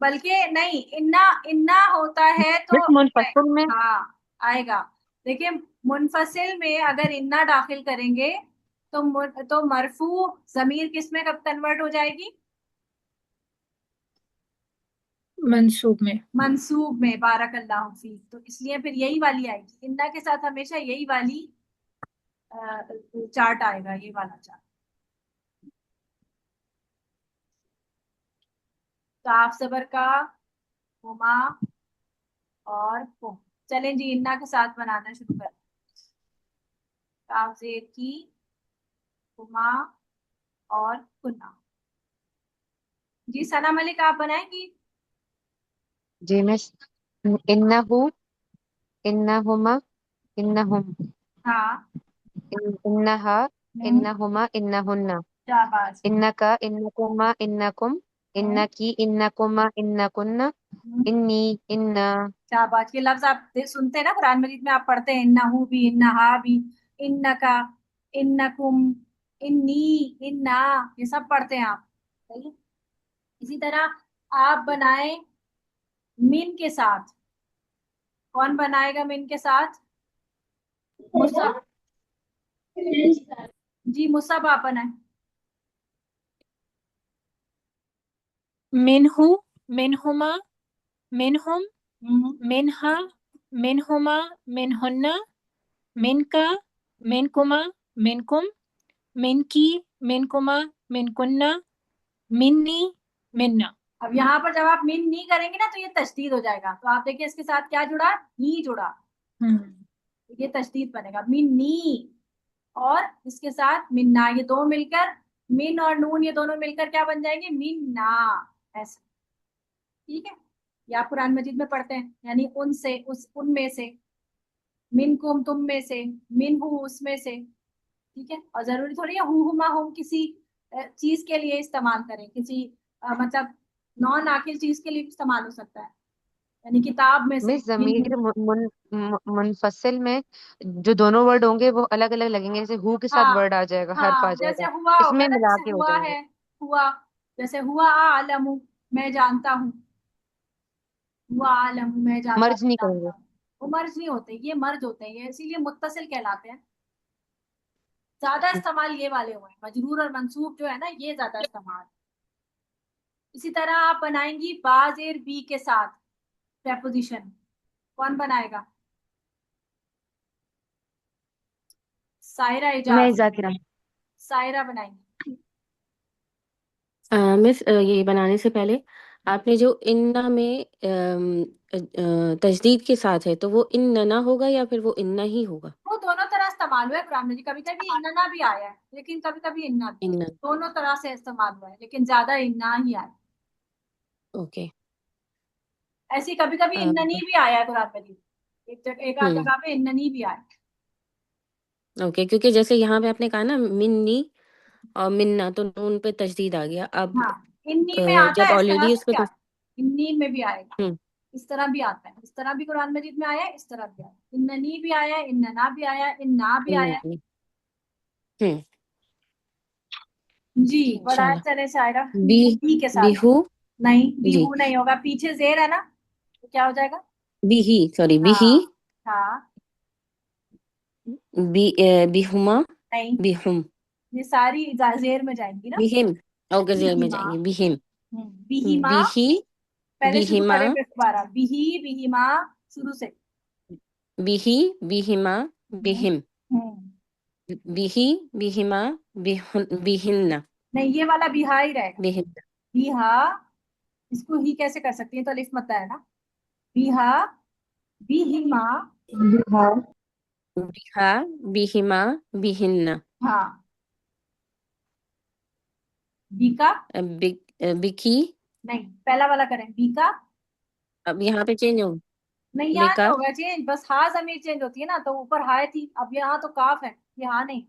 बल्कि नहीं, इन्ना इन्ना होता है तो मिस मुनफसिल में हाँ आएगा। देखिए, मुनफसिल में अगर इन्ना दाखिल करेंगे तो मरफू जमीर किस में कब कन्वर्ट हो जाएगी? मंसूब में। मंसूब में। बारकल्लाहु फीक। तो इसलिए फिर यही वाली आएगी, इन्ना के साथ हमेशा यही वाली चार्ट आएगा, ये वाला चार्ट। काफ ज़बर का, हुमा और हुम। चलें जी, इन्ना के साथ बनाना शुरू करें। काफ ज़ेर की, हुमा और कुन्ना। जी सना मलिक, आप बनाएंगी? जी मिस। इन्नहु, इन्नहुमा, इन्नहुम, हाँ। इन्नहा, इन्नहुमा, इन्नहुन्ना, शाबाश। इन्नका, इन्नकुमा, इन्नकुम, इन्नकी, इन्नकुमा, इन्नकुन्ना, इन्नी, इन्ना। शाबाश। ये लफ्ज आप सुनते हैं ना कुरान मजीद में, आप पढ़ते हैं इन्नहु भी, इन्नहा भी, इन्नका, इन्नकुम, इन्नी, इन्ना, ये सब पढ़ते हैं आप। सही है? इसी तरह आप बनाएं मिन के साथ। कौन बनाएगा मिन के साथ? मुसब। जी मुसब, आप बनाए। मिनहु, मिनहुमा, मिनहुम, हम्म, मिनहा, मिनहुमा, मिनहुन्ना, मिनका, मिनकुमा, मिनकुम, मिनकी, मिनकुमा, मिनकुन्ना, मिन्नी, मिन्ना। अब यहाँ पर जब आप मिन नी करेंगे ना तो ये तशदीद हो जाएगा। तो आप देखिए इसके साथ क्या जुड़ा, नी जुड़ा, हम्म। ये तशदीद बनेगा मिन नी। और इसके साथ मिन्ना, ये दो मिलकर, मिन और नून ये दोनों मिलकर क्या बन जाएंगे? मिन्ना। ऐसा, ठीक है? ये आप कुरान मजीद में पढ़ते हैं, यानी उनसे, उस उनमें से, मिनकुम तुम में से, मिनहु उसमें से। ठीक है? और जरूरी थोड़ी है हु हुमा हुम किसी चीज के लिए इस्तेमाल करें, किसी मतलब नॉन आकिल चीज के लिए भी इस्तेमाल हो सकता है, यानी किताब में से मिस जमीर मुनफसिल में जो दोनों वर्ड होंगे वो अलग अलग लगेंगे, जैसे हु के साथ हाँ वर्ड आ जाएगा, हर्फ आ हाँ, जैसे जाएगा, हुआ होगा इसमें ना, मिला जैसे के हो हुआ जाएंगे। है, हुआ, जैसे हुआ आलमू, मैं जानता हूँ, हुआ आलमू, मैं ज्यादा मर्ज नहीं जानता करेंगे। हूँ। वो मर्ज नहीं होते, ये मर्ज होते हैं, ये इसीलिए मुत्तसिल कहलाते हैं। ज्यादा इस्तेमाल ये वाले हुए हैं, मजरूर और मंसूब जो है ना, ये ज्यादा इस्तेमाल। इसी तरह आप बनाएंगी बाजेर बी के साथ प्रेपोजिशन। कौन बनाएगा? सायरा मैं इजाज। जाकिरा। सायरा बनाएंगी। मिस ये बनाने से पहले आपने जो इन्ना में तजदीद के साथ है तो वो इन्ना ना होगा या फिर वो इन्ना ही होगा? वो दोनों तरह इस्तेमाल हुआ है कुरान में जी, कभी कभी इन्ना भी आया है लेकिन कभी कभी इन्ना भी। इन्ना। दोनों तरह से इस्तेमाल हुआ है लेकिन ज्यादा इन्ना ही आया। ओके। ऐसी कभी कभी इन्ननी भी आया है कुरान में जी, एक जगह, एक आध हम्म। जगह पे इन्ननी भी आया। ओके, क्योंकि जैसे यहाँ पे आपने कहा ना मिन्नी और मिन्ना, तो नून पे तजदीद आ गया अब। हाँ, इन्नी में आता जब है, इस तरह ऑलरेडी से उस पे भी आता है, इन्नी में भी आएगा, हम्म इस तरह भी आता है, इस तरह भी कुरान मजीद में आया है, इस तरह भी आया है। इन्ननी भी आया है, इन्नना भी आया है, इन्ना भी आया है। इन्ना। हम्म। जी बड़ा चलो। अच्छा है शायरा। बी बी के साथ। बिहू। नहीं, जी। बीहू नहीं होगा, पीछे जेर है ना, तो क्या हो जाएगा? बिही, सॉरी, बिही। हाँ हाँ। बिहुमा। नहीं, बिहुम। ये सारी जेर में जाएंगी ना। बिहिम। ओके, जेल में बिहिमा। जाएंगे, बिहिम। बिहिमा। बिही, पहले शुरू बिहिमा, करें फिर दोबारा, बिही बिहिमा, शुरू से। बिही, बिहिमा, हम्म, बिहिम, हम्म। बिही, बिहिमा, बिहिन्ना, नहीं, ये वाला बिहा ही रहेगा। बिहिन्ना। बिहा, इसको ही कैसे कर सकती है, तो अलिफ मत है ना। बिहा, बिहिमा। बिहार। बिहा, बिहिमा, बिहिन्ना। हाँ, बिका। बिकी। नहीं, पहला वाला करें, बीका। अब यहाँ पे चेंज हो। नहीं, यहाँ नहीं बिका। होगा चेंज, बस हा जमीर चेंज होती है ना, तो ऊपर हाय थी, अब यहाँ तो काफ है, यहाँ नहीं।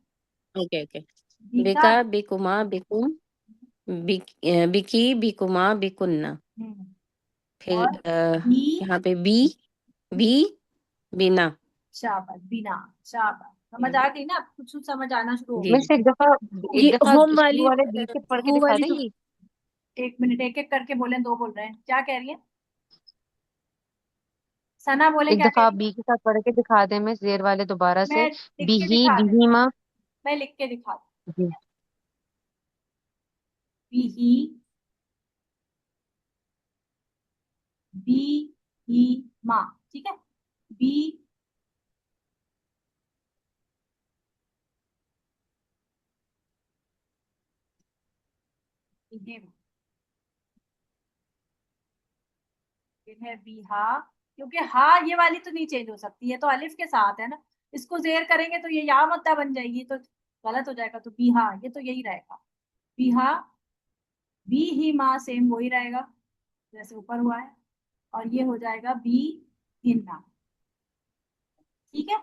Okay okay. बीका। बिका बिकुमा बिकुम बिकी बिकुमा बिकुन्ना। फिर और बी। यहाँ पे बी बिना। शाबाश, बिना। शाबाश, समझ आ गई ना, कुछ कुछ समझ आना शुरू हो जी गया। जी। ये एक दफा होम शुरू वाली वाले बी से पढ़ के वो दिखा वाली तो देंगी। एक मिनट, एक एक करके बोले, दो बोल रहे हैं, क्या कह रही है सना, बोले एक क्या कह दफा आप रही है। बी के साथ पढ़ के दिखा दें मैं जेर वाले दोबारा मैं से। लिख के बिही दिखा दे, बिहीमा। मैं लिख के दिखा जी। बी ही, बी ही माँ, ठीक है। बी हिम, फिर है बी हा, क्योंकि हा ये वाली तो नहीं चेंज हो सकती है, तो अलिफ के साथ है ना, इसको जेर करेंगे तो ये या मद्दा बन जाएगी, तो गलत हो जाएगा, तो बी हा, ये तो यही रहेगा, बी हा। बी ही माँ सेम वही रहेगा जैसे ऊपर हुआ है, और ये हो जाएगा बी हिन्ना, ठीक है।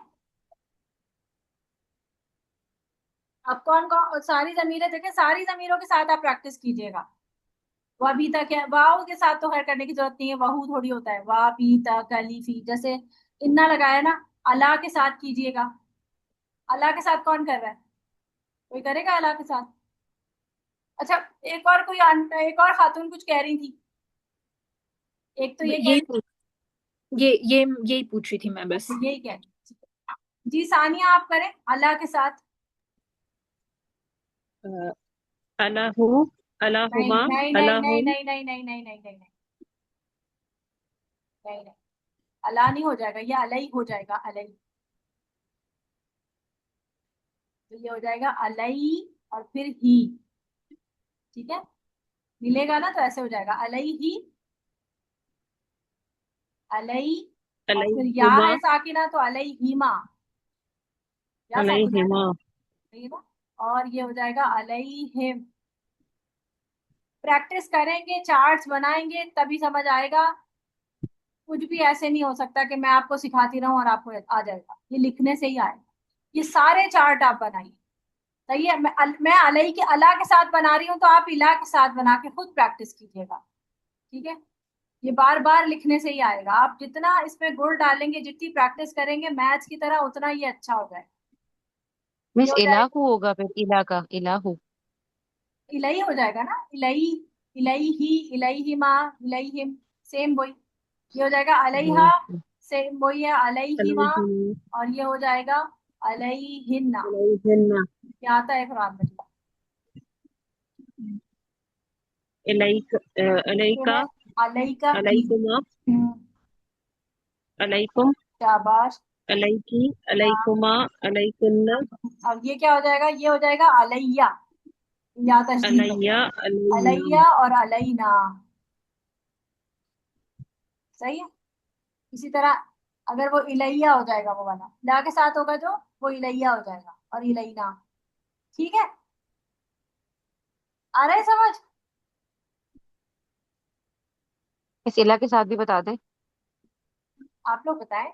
अब कौन कौन सारी जमीरें देखें, सारी जमीरों के साथ आप प्रैक्टिस कीजिएगा। वा बी तक है, वाव के साथ तो खैर करने की जरूरत नहीं है, वाहू थोड़ी होता है, वा बी तक अलीफी, जैसे इन्ना लगाया ना, अला के साथ कीजिएगा। अला के साथ कौन कर रहा है, कोई करेगा अला के साथ। अच्छा, एक और कोई एक और खातून कुछ कह रही थी, एक तो ये कह यही रही यही पूछ रही थी मैं बस। थी, यही कह रही थी। जी सानिया, आप करें अला के साथ। अलाहु नहीं अलाहुमा नहीं नहीं नहीं अलाहुम। नहीं नहीं नहीं नहीं नहीं नहीं नहीं नहीं, अला नहीं हो जाएगा, ये अलई हो जाएगा, अलई, तो ये हो जाएगा अलई, और फिर ही, ठीक है, मिलेगा ना, तो ऐसे हो जाएगा अलई ही, अलई, और फिर या अलैहिमा है साकिना, तो अलई हीमा, या साकिना है ना, अलैहिमा। सही है ना, और ये हो जाएगा अलई हिम। प्रैक्टिस करेंगे, चार्ट्स बनाएंगे, तभी समझ आएगा। कुछ भी ऐसे नहीं हो सकता कि मैं आपको सिखाती रहूं और आपको आ जाएगा, ये लिखने से ही आएगा। ये सारे चार्ट आप बनाइए, सही है। मैं अलई के अला के साथ बना रही हूँ, तो आप इला के साथ बना के खुद प्रैक्टिस कीजिएगा, ठीक है। ये बार बार लिखने से ही आएगा, आप जितना इसमें गुड़ डालेंगे, जितनी प्रैक्टिस करेंगे मैथ्स की तरह, उतना ये अच्छा हो जाएगा। ये मिस हो जाएगा, इलाहू होगा फिर इला का इलाहू। इलही हो जाएगा ना, इलही, इलही ही, इलही ही माँ, इलही हिम, सेम वही। ये हो जाएगा अलैहा, सेम वही है, अलैहि माँ, अलैहिम और ये हो जाएगा अलैहिन्ना। अलैहिन्ना ये आता है कुरान में, अलैक ये अलैका है अलैका की। अलैकुमा हम्म, अलैकुम शाबाश। अलैकी हाँ, अलैकुमा अलैकुन्ना अब ये क्या हो जाएगा, ये हो जाएगा अलैया, या तशदीद हो अलैया गया, अलैना। अलैया और अलैना, सही है। इसी तरह अगर वो इलैया हो जाएगा, वो वाला ला के साथ होगा जो, वो इलैया हो जाएगा, और इलैना, ठीक है। आ रहा है समझ। इस इला के साथ भी बता दें। आप लोग बताएं,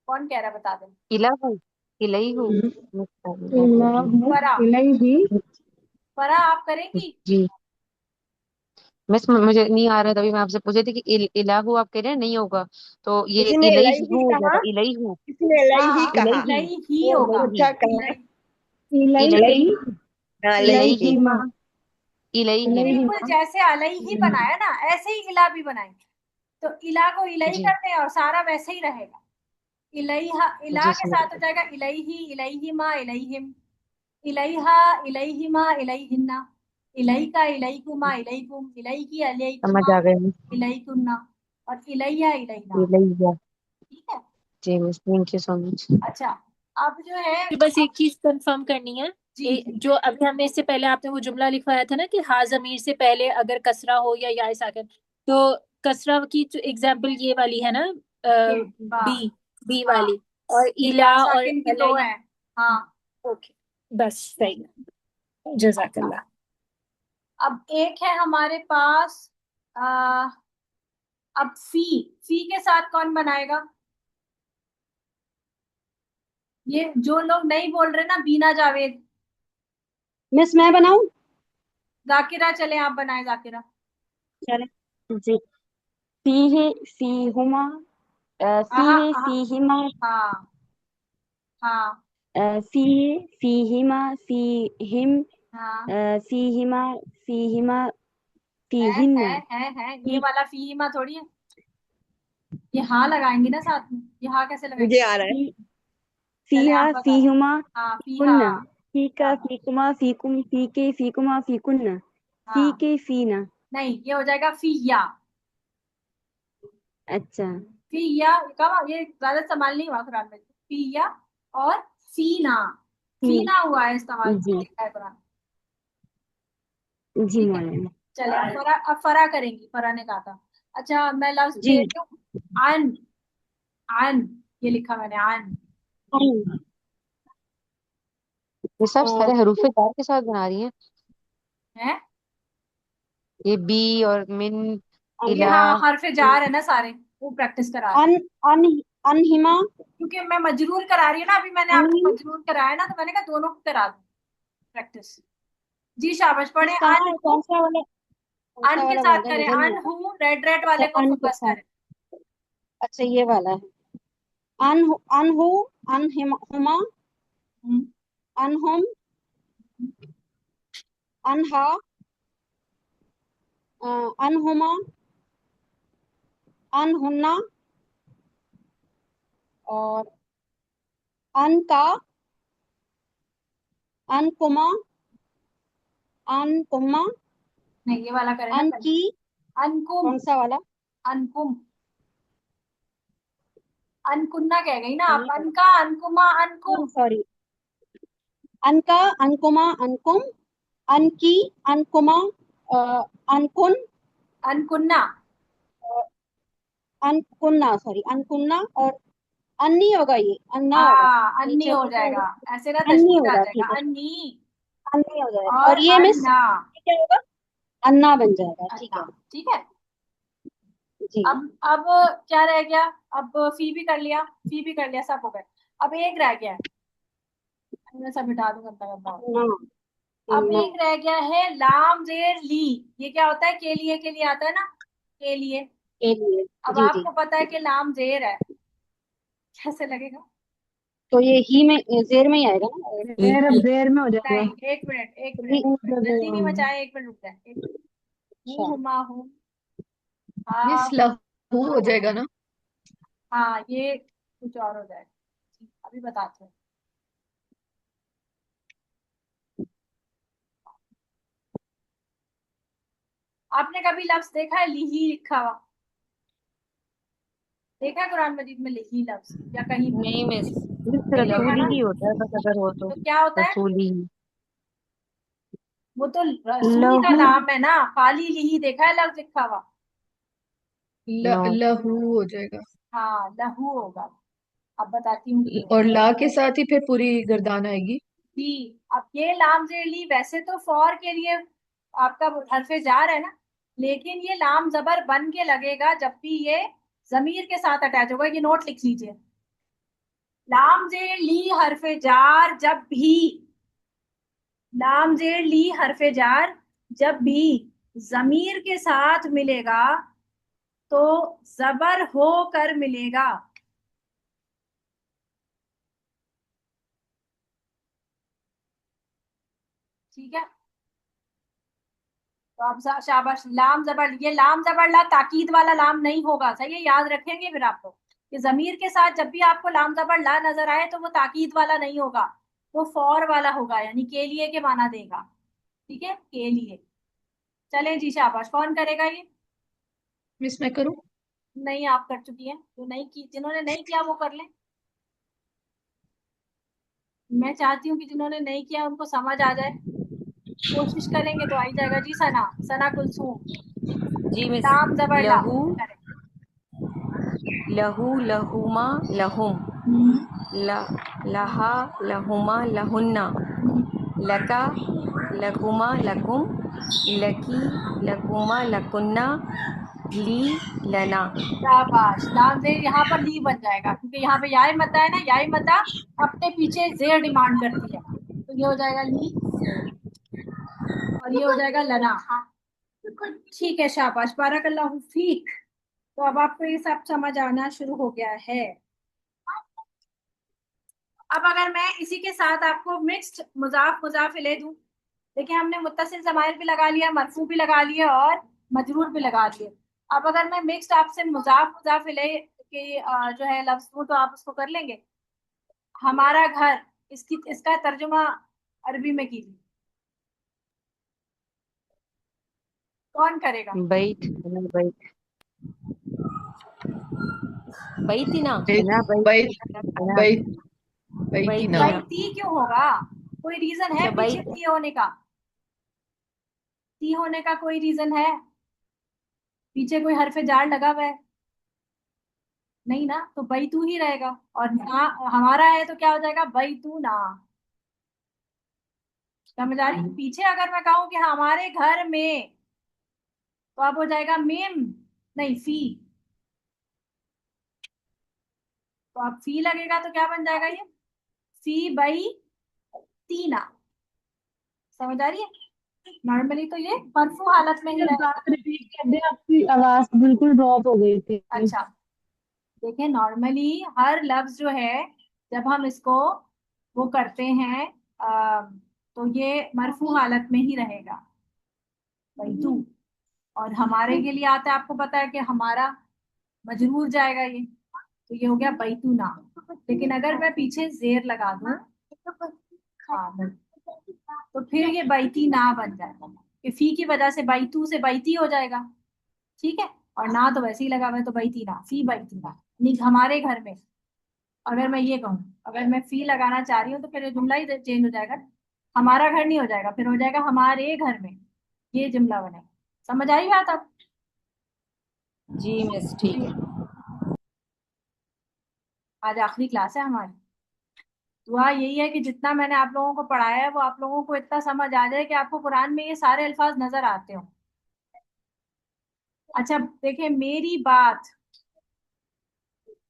कौन कह रहा है, बता दें। इलाहू इलाहू। इलाहू फरा, इलाही। फरा आप करेंगी। जी। मिस मुझे नहीं आ रहा है, तभी मैं आपसे पूछी थी कि इलाहू आप कह रहे हैं नहीं होगा, तो ये किसी ने इलाही इलाही हो कहा, जाएगा इलाही। किसी ने इलाही हाँ, कहा। इलाही इलही ही बहुत होगा, अच्छा कहा। इलाही इलाही इलाही इलाही, हाँ इलाही। इलाहीमा इलाहीमा इलाहीम। बिल्कुल इलाहीमा जैसे अलई ही बनाया ना, ऐसे ही इला भी बनाएंगे, तो इला को इलही जी करते हैं, और सारा वैसे ही रहेगा। इलहा, इला जी के समझ साथ हो गई। जाएगा इलही, इलहीमा, इलहिम, इलहा, इलहिमा, इलहिन्ना, इलैका, इलैकुमा, इलैकुम, इलैकी, समझ इलैकुमा, आ गई मिस। इलैकुन्ना, और इलैया, इलैना, इलाहिया। ठीक है। जी miss, thank you so much. अच्छा, अब जो है, फिर बस एक चीज कंफर्म करनी है। जी जी, जो अभी हमने इससे पहले आपने वो जुमला लिखवाया था ना कि हा जमीर से पहले अगर कसरा हो या साकिन, तो कसरा की जो एग्जाम्पल ये वाली है ना, ये बा, बी बी हाँ, वाली, और ये इला या और साकिन की दो अलई। है, हाँ। ओके, बस सही है, जजाकल्ला। अब एक है हमारे पास आ, अब फी के साथ कौन बनाएगा? ये जो लोग नहीं बोल रहे ना, बीना जावेद, मिस मैं बनाऊं? जाकिरा, चले आप बनाए जाकिरा। चले जी। फीहे फीहुमा आहा फीहे आहा, फीहिमा हाँ हाँ फीहे फीहिमा फीहिम हाँ, फीहिमा फीहिमा है फीहिन्ना है ये फी वाला फीमा थोड़ी है। ये हाँ लगाएंगे ना साथ में, ये हाँ कैसे मुझे लगाएंगे? आ रहा है। चले फीहा आप बता दो। फीहुमा हाँ फीहा, फीकुन्ना फीका हाँ फीकुमा फीकुम फीके फीकुमा फीकुन्ना हाँ, फीके फीना। नहीं ये हो जाएगा फिया। अच्छा फिया कब, ये ज्यादा इस्तेमाल नहीं हुआ कुरान में, फिया और फीना, फी फीना हुआ है इस्तेमाल, जी लिखा है कुरान। जी ठीक है, मौलाना चले अब फरा करेंगी, फरा ने कहा था। अच्छा मैं लफ्ज जी। दे रही हूँ, अन, अन, ये लिखा मैंने, अन ये सब और सारे हरूफ जार के साथ बना रही हैं। है। ये बी और मिन, ये इला। हाँ हरफे जार है ना सारे, वो प्रैक्टिस करा रही अन हूँ। अन अनहिमा क्योंकि मैं मजरूर करा रही हूँ ना, अभी मैंने आपको अनहिम मजरूर कराया ना, तो मैंने कहा दोनों को करा दूँ प्रैक्टिस। जी शाबाश, पढ़े इस कहाँ अन है? हूँ, कौन अन सा के वाला साथ वर्ड है? करें, नजर नहीं अन आ रहा। हूँ, रेड रेड अच्छा वाले को अन के फोकस साथ। करें। अच्छा ये वाला है। अनहु अनहिमा हम्म, अनहुम अनहा अनहुमा अनहुन्ना और अनका अनकुमा अनकुमा नहीं ये वाला करें ना पहले, अनकी। अनकुम, कौन सा वाला? अनकुम, अनकुन्ना कह गई ना आप, अनका अनकुमा अनकुम। सॉरी। अनका अनकुमा अनकुम अनकी अनकुमा अनकुन अनकुन्ना, अनकुन्ना सॉरी अनकुन्ना और अन्नी होगा, ये अन्ना होगा। हाँ अन्नी नीचे हो वाला क्या जाएगा, होगा? ऐसे ना अन्नी तशदीद आ होगा जाएगा, ठीक है। अन्नी। अन्नी हो जाएगा और और ये मिस अन्ना, ये क्या होगा? अन्ना बन जाएगा ठीक अन्ना, है। ठीक है। जी अब क्या रह गया? अब फी भी कर लिया, फी भी कर लिया, सब हो गए। अब एक रह गया है, मैं सब मिटा दूंगा गंदा गंदा हो। अन्ना अब अन्ना एक रह गया है लाम जेर ली, ये क्या होता है? के लिए आता है ना, के लिए। के लिए। अब जी जी। आपको पता है कि लाम जेर है, कैसे लगेगा? तो ये ही में जेर में ही आएगा ना? देर में हो जाएगा। नहीं एक मिनट, एक मिनट, जी। एक मिनट, जल्दी नहीं मचाए, एक मिनट रुक जाए, एक मिनट। हूँ अच्छा हुमा हूँ, मिस हाँ लहू हो जाएगा ना? हाँ, ये कुछ और हो जाएगा। ठीक, अभी बताते हैं। आपने कभी लफ्ज देखा है लिही लिखा हुआ? देखा है कुरान मजीद में लिही लफ्ज, या कहीं भी? नहीं मिस। सिर्फ नहीं देखा रसूली ना? ही होता है बस, अगर हो तो तो क्या होता है? रसूली ही। वो तो रसूल का लहू, नाम है ना, खाली लिही देखा है लफ्ज लिखा हुआ? नो। लहू हो जाएगा। हाँ लहू होगा। अब बताती हूँ क्यों। और ला के साथ ही फिर पूरी गर्दान आएगी। जी, अब ये लाम जेली वैसे तो फॉर के लिए आपका हरफे जार है ना, लेकिन ये लाम जबर बन के लगेगा जब भी ये जमीर के साथ अटैच होगा। ये नोट लिख लीजिए, लाम जेर ली हरफे जार जब भी, लाम जेर ली हरफे जार जब भी जमीर के साथ मिलेगा तो जबर होकर मिलेगा। ठीक है, तो अब शाबाश, लाम जबर, ये लाम जबर ला ताकीद वाला लाम नहीं होगा, सही है, याद रखेंगे फिर आपको कि जमीर के साथ जब भी आपको लाम जबर ला नजर आए तो वो ताकीद वाला नहीं होगा, वो फौर वाला होगा, यानी के लिए के माना देगा। ठीक है, के लिए। चलें जी शाबाश, कौन करेगा ये? मिस मैं करूँ? नहीं आप कर चुकी हैं, जो नहीं की, जिन्होंने नहीं किया वो कर लें। मैं चाहती हूँ कि जिन्होंने नहीं किया उनको समझ आ जाए, कोशिश करेंगे तो आ ही जाएगा। जी सना, सना कुलसूम, जी मिस। लाम जबर ला लहू करें। लहू लहुमा लहुम हम्म, ल लहा लहुमा लहुन्ना हम्म, लका, लकुमा, लकुम, लकी, लकुमा, लकुन्ना, ली, लना। शाबाश, लाम जेर यहाँ पर ली बन जाएगा क्योंकि यहाँ पे याई मद्दा है ना, याई मद्दा अपने पीछे जेर डिमांड करती है, तो ये हो जाएगा ली और ये हो जाएगा लना। ठीक है, शाबाश, बारकल्लाहु फीक। तो अब आपको ये सब समझ आना शुरू हो गया है। अब अगर मैं इसी के साथ आपको मिक्स्ड मुजाफ मुजाफ इले दूं, देखिए हमने मुत्तसिल ज़माइर भी लगा लिया, मरफू भी लगा लिया और मजरूर भी लगा लिए। अब अगर मैं मिक्स्ड आपसे मुजाफ मुजाफ इले के जो है लफ्ज दूं तो आप उसको कर लेंगे। हमारा घर, इसका तर्जुमा अरबी में कीजिए, कौन करेगा? बैत, अना बैत, बैतिना, अना बैत, अना बैतिना। बैती क्यों होगा? कोई रीजन है क्या पीछे बैत? ती होने का? ती होने का कोई रीजन है? पीछे कोई हरफे जार लगा हुआ है? नहीं ना, तो बैतू ही रहेगा। और ना हमारा है तो क्या हो जाएगा? बैतू ना। समझ आ रही? पीछे अगर मैं कहूँ कि हमारे घर में, तो अब हो जाएगा मिम, नहीं फी। तो अब फी लगेगा तो क्या बन जाएगा? ये फी बई तीना। समझ आ रही है? नॉर्मली तो ये मरफू हालत में ही रहेगा। बात रिपीट कर दे, आपकी आवाज बिल्कुल ड्रॉप हो गई थी। अच्छा, देखिए नॉर्मली हर लफ्ज जो है जब हम इसको वो करते हैं तो ये मरफू हालत में ही रहेगा, बैतू। और हमारे के लिए आता है, आपको पता है कि हमारा मजरूर जाएगा ये, तो ये हो गया बैतूना। लेकिन अगर मैं पीछे जेर लगा दूं, हाँ, तो फिर ये बैती ना बन जाएगा कि फी की वजह से बैतू से बैती हो जाएगा। ठीक है, और ना तो वैसे ही लगा हुआ है, तो बैती ना, फी बैती ना, यानी हमारे घर में। अगर मैं ये कहूँ, अगर मैं फी लगाना चाह रही हूँ तो फिर ये जुमला ही चेंज हो जाएगा, हमारा घर नहीं हो जाएगा, फिर हो जाएगा हमारे घर में, ये जुमला बनेगा। समझ आई बात अब? जी मिस, ठीक है। आज आखिरी क्लास है हमारी। दुआ यही है कि जितना मैंने आप लोगों को पढ़ाया है वो आप लोगों को इतना समझ आ जाए कि आपको कुरान में ये सारे अल्फाज नजर आते हो। अच्छा देखिए, मेरी बात,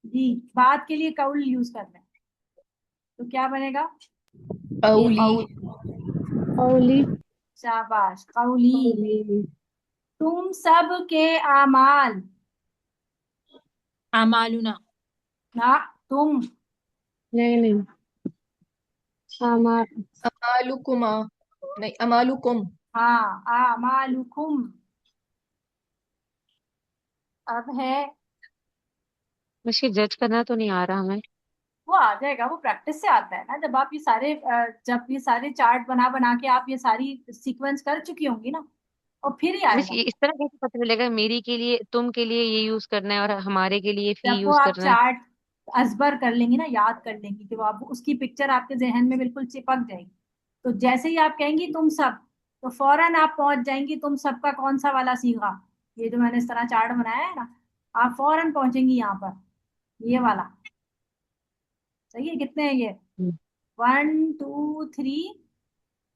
जी बात के लिए कौल यूज कर रहे हैं, तो क्या बनेगा? कौली, कौली, शाबाश, कौली। कौली, तुम सब के आमाल, अमालुना। ना तुम, नहीं नहीं, हमार, अमालुकुमा, नहीं अमालुकुम। हाँ, आमालुकुम। अब है, मुझे जज करना तो नहीं आ रहा हमें। वो आ जाएगा, वो प्रैक्टिस से आता है ना। जब आप ये सारे जब ये सारे चार्ट बना बना के आप ये सारी सीक्वेंस कर चुकी होंगी ना, और फिर ही मुझे आएगा। इस तरह कैसे पता चलेगा मेरी के लिए, तुम के लिए ये यूज करना है और हमारे के लिए फी जब वो यूज आप करना है? चार्ट अजबर कर लेंगी ना, याद कर लेंगी, कि वो आप उसकी पिक्चर आपके जहन में बिल्कुल चिपक जाएगी, तो जैसे ही आप कहेंगी तुम सब, तो फौरन आप पहुंच जाएंगी तुम सबका कौन सा वाला सीगा, ये जो मैंने इस तरह चार्ट बनाया है ना, आप फौरन पहुंचेंगी यहाँ पर, ये वाला। सही है? कितने हैं ये? हम्म। 1 2 3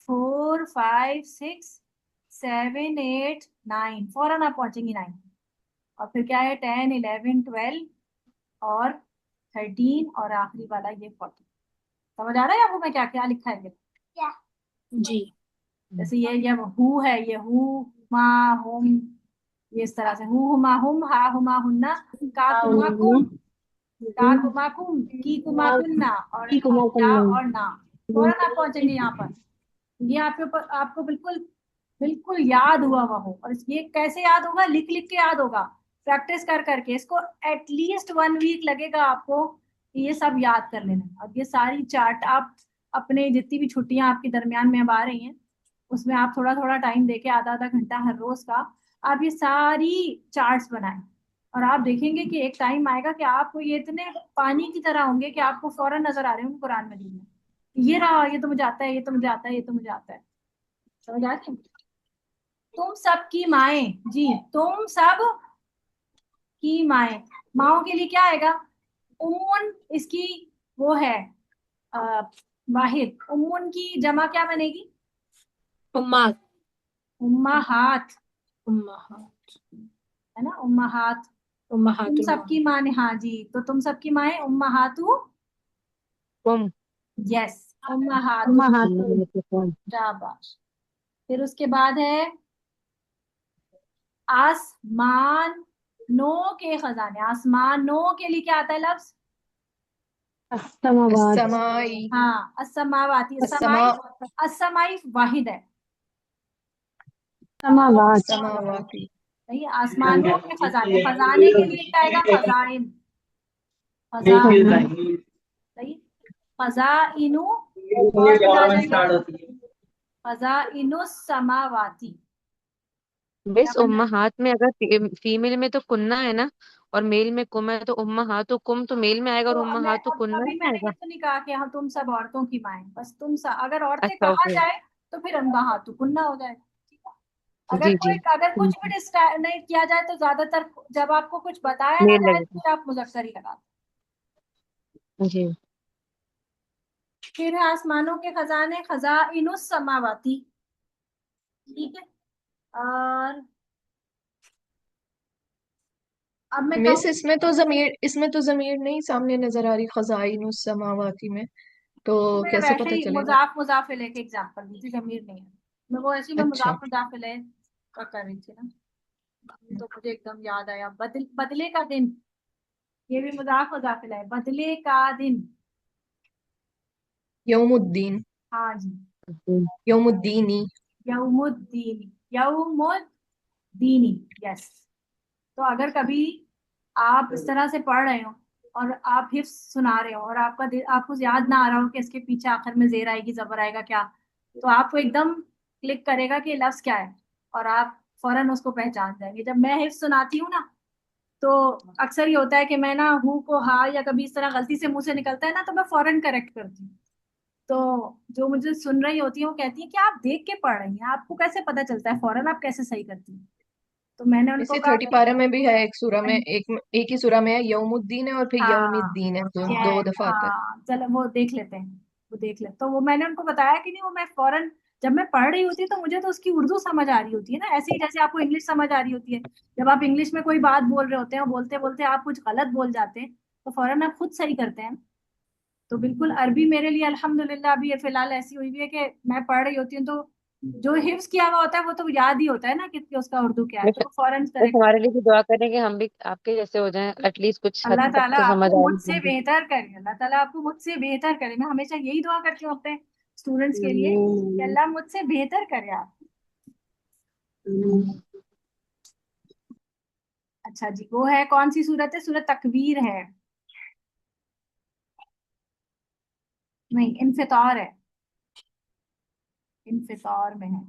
4 5 6 7 8 9, फौरन आप पहुंचेंगी 9। और फिर क्या है? 10 11 12 और 13 और आखिरी वाला ये 40। समझ आ रहा है आपको मैं क्या क्या लिखा है ये? जी। जैसे ये हु है, ये हु मा हुम, ये इस तरह से हु हुमा हुम, हा हुमा हुन्ना, का कुमा कुम, का कुमा कुम, की कुमा कुन्ना, और की कुमा या कुन्ना। और ना। फौरन आप पहुंचेंगे यहाँ पर। ये आपके ऊपर, आपको बिल्कुल बिल्कुल याद हुआ हुआ हो। और ये कैसे याद होगा? लिख लिख के याद होगा, प्रैक्टिस कर करके। इसको एटलीस्ट 1 वीक लगेगा आपको कि ये सब याद कर लेना। और ये सारी चार्ट आप अपने, जितनी भी छुट्टियां आपके दरमियान में अब आ रही हैं, उसमें आप थोड़ा थोड़ा टाइम देके, आधा आधा घंटा हर रोज का, आप ये सारी चार्ट्स बनाएं। और आप देखेंगे कि एक टाइम आएगा कि आपको ये इतने पानी की तरह होंगे कि आपको फौरन नजर आ रहे होंगे कुरान मजीद में, ये रहा, ये तो मुझे आता है, ये तो मुझे आता है, ये तो मुझे आता है। समझ आ रही है? तुम सब की माएं, जी तुम सब की माएं, माओ के लिए क्या आएगा? उम्मुन, इसकी वो है वाहिद। उम्मुन की जमा क्या बनेगी? उम्मात। उम्माहात, उम्माहात। है ना, उम्माहात। तुम उम्माहातुल सबकी माँ ने, हाँ जी, तो तुम सबकी माँ है उम्माहातु। कुम। यस, उम्माहातु। महातु। कुम। शाबाश। फिर उसके बाद है आसमान नो के खजाने। आसमान नो के लिए क्या आता है लफ्ज? अस्समावात। अस्समाई। हाँ, अस्समावाती। अस्समा समाई, अस्समाई वाहिद है, समावात। समावाती। सही है। आसमानों के खजाने, खजाने के लिए क्या आएगा? खजाइन, खजाइन, सही। खजाइनु, और फिर आ जाएगा खजाइनु समावाती। क्या बस बन रहा है? उम्महात में अगर फीमेल में तो कुन्ना है ना, और मेल में कुम है, तो उम्महातु कुम तो मेल में आएगा, और तो अब मैं, उम्महातु अब कुन्ना कभी नहीं मैंने ये आएगा। तो नहीं कहा कि हाँ तुम सब औरतों की माएं, बस तुम सब, अगर औरतें अच्छा कहा ओके। जाए तो फिर उनका हाथ कुन्ना हो जाएगा, ठीक है। अगर जी कोई, जी। अगर कुछ भी नहीं किया जाए तो ज्यादातर जब आपको कुछ बताया ना मेल जाए तो लगेगा। फिर आप मुजक्कर ही लगाते जी। हैं। फिर है आसमानों के खजाने, खजाइनुस समावाती, ठीक है। और अब मैं मिस, कहूँ, इसमें तो जमीर नहीं सामने नजर आ रही खजाइन उस समावाती में, तो तो मैं कैसे वैसे पता ही चलेगा? मुजाफ मुजाफिल के एग्जांपल दी थी, जमीर नहीं है। मैं वो ऐसी, मैं अच्छा। मुजाफ मुजाफिल का कर रही थी ना। तो मुझे एकदम याद आया, बदले का दिन, ये भी मुजाफ मुजाफिल है, बदले का दिन। यौमुद्दीन। हाँ जी, यौमुद्दीनी। यौमुद्दीन, यौमुद्दीनी, यस। तो अगर कभी आप इस तरह से पढ़ रहे हो और आप हिफ्स सुना रहे हो और आपको याद ना आ रहा हो कि इसके पीछे आखिर में जेर आएगी, जबर आएगा क्या, तो आपको एकदम क्लिक करेगा कि ये लफ्ज क्या है, और आप फौरन उसको पहचान जाएंगे। जब मैं हिफ्स सुनाती हूँ ना, तो अक्सर ये होता है कि मैं ना हूँ को हा, या कभी इस तरह गलती से मुंह से निकलता है ना, तो मैं फौरन करेक्ट करती हूँ। तो जो मुझे सुन रही होती है वो कहती है कि आप देख के पढ़ रही हैं, आपको कैसे पता चलता है फौरन, आप कैसे सही करती हैं? तो मैंने उनको इसी कहा 30 पारा में भी है, एक सूरा में, एक ही सूरा में है यौमुद्दीन है और फिर हाँ, यौमिद्दीन है, दो यस, दफा आता है। हाँ, चलो वो देख लेते हैं, वो देख लेते। तो वो मैंने उनको बताया कि नहीं, वो मैं फौरन, जब मैं पढ़ रही होती तो मुझे तो उसकी उर्दू समझ आ रही होती है ना, ऐसे ही जैसे आपको इंग्लिश समझ आ रही होती है। जब आप इंग्लिश में कोई बात बोल रहे होते हैं और बोलते बोलते आप कुछ गलत बोल जाते हैं, तो फौरन आप खुद सही करते हैं। तो बिल्कुल अरबी मेरे लिए अल्हम्दुलिल्लाह अभी ये फिलहाल ऐसी हुई हुई है कि मैं पढ़ रही होती हूँ तो जो हिफ्स किया हुआ होता है वो तो याद ही होता है ना कि उसका उर्दू क्या है, बस तो फौरन बस करेक्ट। हमारे लिए भी दुआ करें कि हम भी आपके जैसे हो जाएं, एटलीस्ट कुछ हद अल्लाह तक ताला तो समझ आपको आ मुझसे रही बेहतर करे, अल्लाह ताला आपको मुझसे बेहतर करे। मैं हमेशा यही दुआ करती हूँ अपने स्टूडेंट्स के लिए कि है। अल्लाह मुझसे बेहतर करे आप। अच्छा जी, वो है कौन सी सूरत है? सूरत तकवीर है, नहीं इन्फितार है, इन्फितार में है।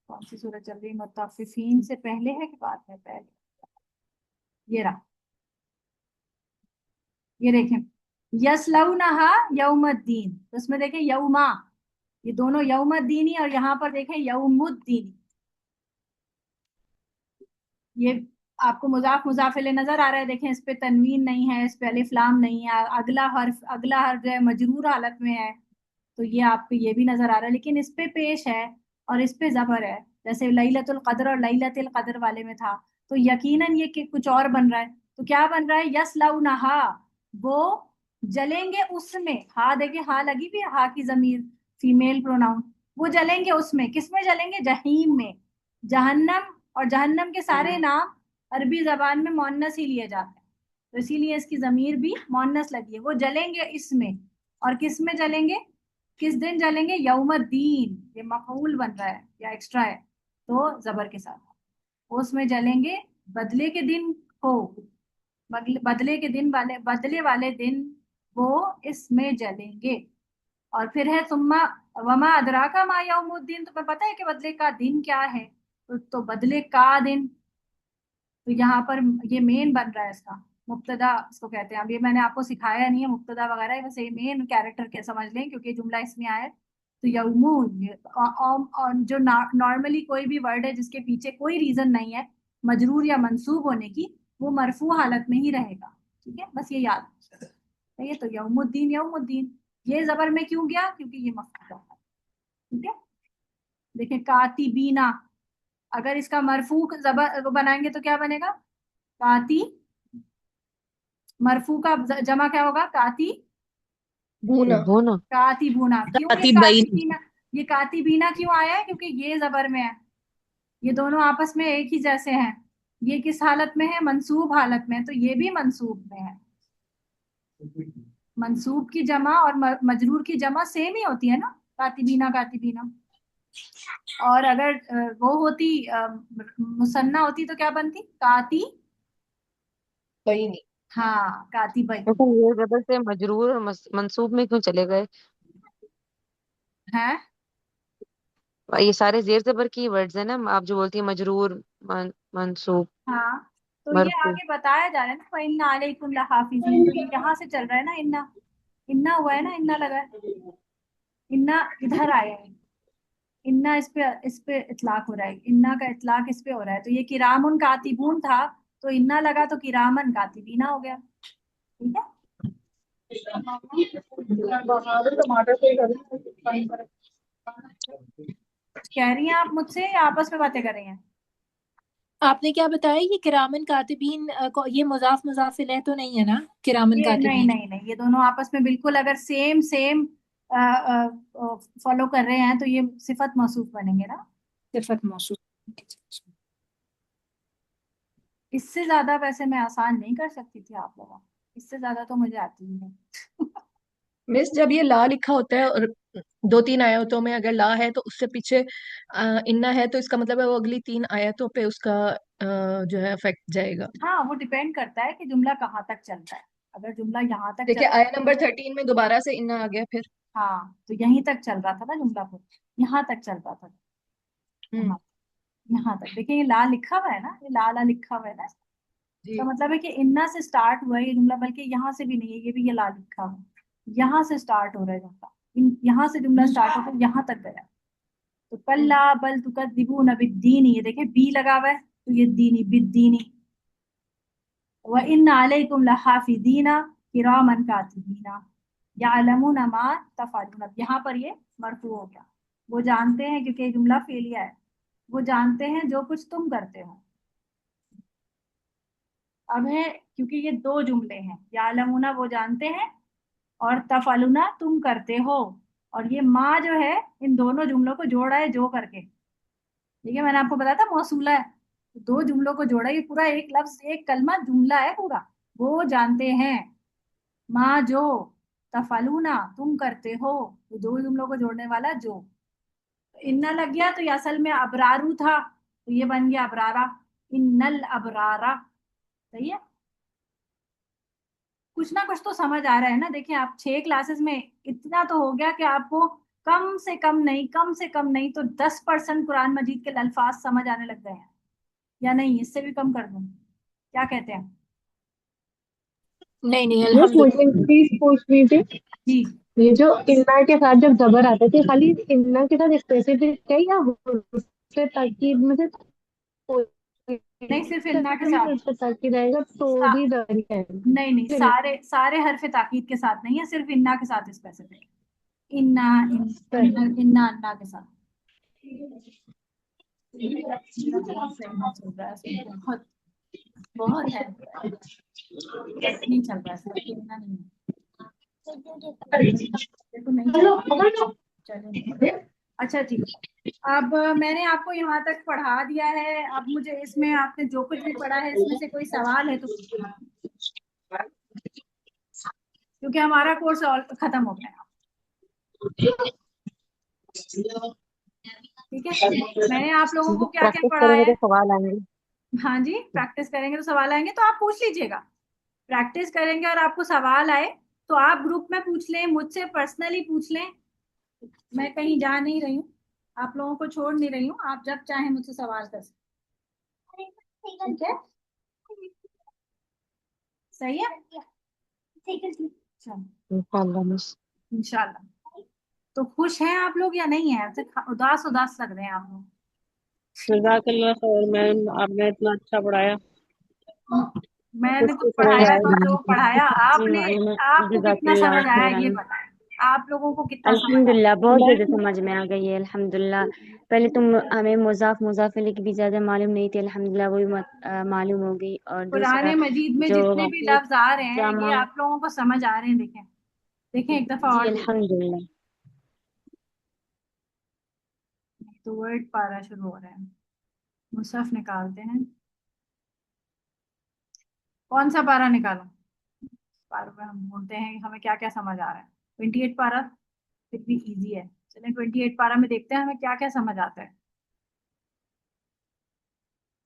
कौन सी सूरत चल रही है? मुत्तफिफीन से पहले है कि बाद में? पहले। ये रहा, ये देखें, यस्लौनहा यौमद्दीन, तो उसमें देखें यौमा, ये दोनों यौमद्दीनी, और यहाँ पर देखें यौमुद्दीनी। ये आपको मुजाफ मुजाफिले नजर आ रहा है, देखें इस पे तनवीन नहीं है, इस पे अलिफ लाम नहीं है, अगला हर्फ जो है मजरूर हालत में है, तो ये आपको ये भी नजर आ रहा है, लेकिन इस पे पेश है और इस पे जबर है, जैसे लैलतुल कद्र और लैलतुल कद्र वाले में था। तो यकीनन ये कुछ और बन रहा है, तो क्या बन रहा है? यस्लौनहा, वो जलेंगे उसमें। हा देखिए, हा लगी भी है, हा की जमीर, फीमेल प्रोनाउन। वो जलेंगे उसमें, किसमें जलेंगे? जहीम में, जहन्नम। और जहन्नम के सारे नाम अरबी जबान में मोन्नस ही लिए जाते हैं, तो इसीलिए इसकी जमीर भी मोन्नस लगी है। वो जलेंगे इसमें, और किस में जलेंगे? किस दिन जलेंगे? यौमद्दीन, ये मफऊल बन रहा है या एक्स्ट्रा है, तो जबर के साथ, उसमें जलेंगे बदले के दिन को, बदले के दिन वाले, बदले वाले दिन वो इसमें जलेंगे। और फिर है सुम्मा वमा अदराका मा यौमुद्दीन, तुम्हें पता है कि बदले का दिन क्या है? तो बदले का दिन, तो यहाँ पर ये मेन बन रहा है इसका, मुब्तदा इसको कहते हैं। अब ये मैंने आपको सिखाया नहीं है मुब्तदा वगैरह, बस ये मेन कैरेक्टर के समझ लें क्योंकि जुमला इसमें आया है। तो यौमून, और जो नॉर्मली कोई भी वर्ड है जिसके पीछे कोई रीजन नहीं है मजरूर या मंसूब होने की, वो मरफू हालत में ही रहेगा, ठीक है, बस ये याद। तो ये तो यौमुद्दीन यौमुद्दीन, ये जबर में क्यों गया, क्योंकि ये मफूल है। ठीक है, देखिए कातिबीना, अगर इसका मरफू जबर वो बनाएंगे तो क्या बनेगा, काती, मरफू का जमा क्या होगा, काती भूना। भूना। कातिबूना। क्यों ये कातिबैन। कातिबीना, ये कातिबीना क्यों आया है, क्योंकि ये जबर में है, ये दोनों आपस में एक ही जैसे हैं। ये किस हालत में है, मंसूब हालत में है, तो ये भी मंसूब में है। मंसूब की जमा और मजरूर की जमा सेम ही होती है ना, कातिबीना कातिबीना। और अगर वो होती मुसन्ना होती तो क्या बनती, काती, बैनी। हाँ कातिबई अच्छा, ये जबर से मजरूर और मंसूब में क्यों चले गए? है। ये सारे जेर जबर की वर्ड्स है ना, आप जो बोलती है मजरूर, मंसूब, हाँ, तो ये मरफू। आगे बताया जा रहा है ना, इन्ना अलैकुम लहाफिजीन, तो ये यहाँ से चल रहा है ना, इन्ना, इन्ना हुआ है ना, इन्ना लगा है, इन्ना इधर आया है, इन्ना इस पे इतलाक हो रहा है, इन्ना का इतलाक इस पे हो रहा है, तो ये किरामुन कातिबून था, तो इन्ना लगा तो किरामन कातिबीना हो गया। ठीक है, कह रही हैं आप मुझसे या आपस में बातें कर रही हैं? आपने क्या बताया, ये किरामन कातिबीन ये मुजाफ मुजाफ इलैह तो नहीं है ना, किरामन ये नहीं कातिबीन? नहीं नहीं, ये दोनों आपस में बिल्कुल अगर सेम सेम फॉलो कर रहे हैं तो ये सिफत मौसूफ बनेंगे ना। सिफत मौसूफ। इससे ज्यादा वैसे मैं आसान नहीं कर सकती थी आप लोगों, इससे ज्यादा तो मुझे आती ही नहीं। मिस, जब ये ला लिखा होता है और दो तीन आयतों में अगर ला है तो उससे पीछे इन्ना है, तो इसका मतलब है वो अगली तीन आयतों पे उसका जो है इफेक्ट जाएगा। हाँ, वो डिपेंड करता है कि जुमला कहाँ तक चलता है, अगर जुमला यहाँ तक देखिए चल, आया नंबर 13 में दोबारा से इन्ना आ गया फिर। हाँ तो यहीं तक चल रहा था ना जुमला, को यहाँ तक चल रहा था, हम्म। यहाँ यहाँ तक। देखिए ये ला लिखा हुआ है ना, ये ला ला लिखा हुआ है ना, जी। तो मतलब है कि इन्ना से स्टार्ट हुआ है ये जुमला, बल्कि यहाँ से भी नहीं है, ये भी ये ला लिखा हुआ है, यहाँ से स्टार्ट हो रहा है जुमला, यहाँ से जुमला स्टार्ट होकर यहाँ तक गया। तो कल्ला बल तुकद्दिबून बिद्दीन, ये देखे बी लगा हुआ है, तो ये दीनी बिद्दीनी। व इन्ना अलैकुम लहाफिदीना किरामन कातिबीना यअलमूना मा तफअलून। अब यहाँ पर ये मरफू हो गया, वो जानते हैं, क्योंकि ये जुमला फेलिया है, वो जानते हैं जो कुछ तुम करते हो। अब है, क्योंकि ये दो जुमले हैं, यालमुना वो जानते हैं, और तफअलूना तुम करते हो, और ये माँ जो है इन दोनों जुमलों को जोड़ा है जो करके। ठीक है, मैंने आपको बताया था मौसूला है, दो जुमलों को जोड़ा, ये पूरा एक लफ्ज एक कलमा जुमला है पूरा। वो जानते हैं, माँ जो, तफअलूना तुम करते हो, तो दो जुमलों को जोड़ने वाला जो। तो इन्ना लग गया तो ये असल में अबरारू था, तो ये बन गया अबरारा, इन्नल अबरारा। सही है, कुछ ना कुछ तो समझ आ रहा है ना। देखिए आप 6 क्लासेस में इतना तो हो गया कि आपको कम से कम नहीं तो 10% कुरान मजीद के अल्फाज समझ आने लग गए हैं, या नहीं, इससे भी कम कर दूं, क्या कहते हैं? नहीं नहीं, बस अल्हम्दुलिल्लाह। मुझे चीज पूछनी थी, जी, ये जो इन्ना के साथ जब जबर आते थे, खाली इन्ना के साथ स्पेसिफिक है या उससे ताकीद में से कोई नहीं सिर्फ इन्ना के साथ, उससे ताकीद रहेगा तो सा, भी डरी है? नहीं नहीं, सारे सारे हरफ ताकीद के साथ नहीं है, सिर्फ इन्ना के साथ स्पेसिफिक, इन्ना इन्ना इन्ना अन्ना के साथ। बहुत सही चल रहा है इसमें, बहुत बहुत है, नहीं चल रहा है, इतना नहीं है, देखो नहीं चल रहा, चलो अच्छा ठीक है। अब मैंने आपको यहाँ तक पढ़ा दिया है, अब मुझे इसमें आपने जो कुछ भी पढ़ा है इसमें से कोई सवाल है तो, क्योंकि हमारा कोर्स खत्म हो गया। ठीक है, मैंने आप लोगों को क्या क्या प्रैक्टिस पढ़ा करेंगे है? तो सवाल आएंगे। हाँ जी, प्रैक्टिस करेंगे तो सवाल आएंगे, तो आप पूछ लीजिएगा। प्रैक्टिस करेंगे और आपको सवाल आए तो आप ग्रुप में पूछ लें, मुझसे पर्सनली पूछ लें, मैं कहीं जा नहीं रही हूँ, आप लोगों को छोड़ नहीं रही हूँ, आप जब चाहें मुझसे सवाल कर सकते। ठीक है, सही है, चलो इंशाल्लाह मिस। इंशाल्लाह। तो खुश हैं आप लोग या नहीं है, ऐसे उदास उदास लग रहे हैं आप लोग? जज़ाकल्लाह खैर मैम, आपने इतना अच्छा पढ़ाया। मैंने तो उसको पढ़ाया, तो समझ जो पढ़ाया जी आपने, मालूम आपको कितना जज़ाकल्लाह समझ आया ये खैरन। बताएं, आप लोगों को कितना समझ आया। अल्हम्दुलिल्लाह बहुत ज्यादा मैं समझ में आ गई है अल्हम्दुलिल्लाह। पहले तो हमें मुज़ाफ मुज़ाफिल की भी ज्यादा मालूम नहीं थी, अल्हम्दुलिल्लाह वो भी मालूम हो गई। और कुरान दूसरा मजीद में जो जितने भी वक़ीद लफ्ज आ रहे हैं ये जमा, आप लोगों को समझ आ रहे हैं। देखें, देखें एक दफा जी और देखें। अल्हम्दुलिल्लाह। तो वर्ड पारा शुरू हो रहा है, मुसहफ निकालते हैं। कौन सा पारा निकालो? पारा में हम बोलते हैं कि हमें क्या क्या समझ आ रहा है। 28 पारा फिर भी इजी है। चलें 28 पारा में देखते हैं हमें क्या क्या समझ आता है।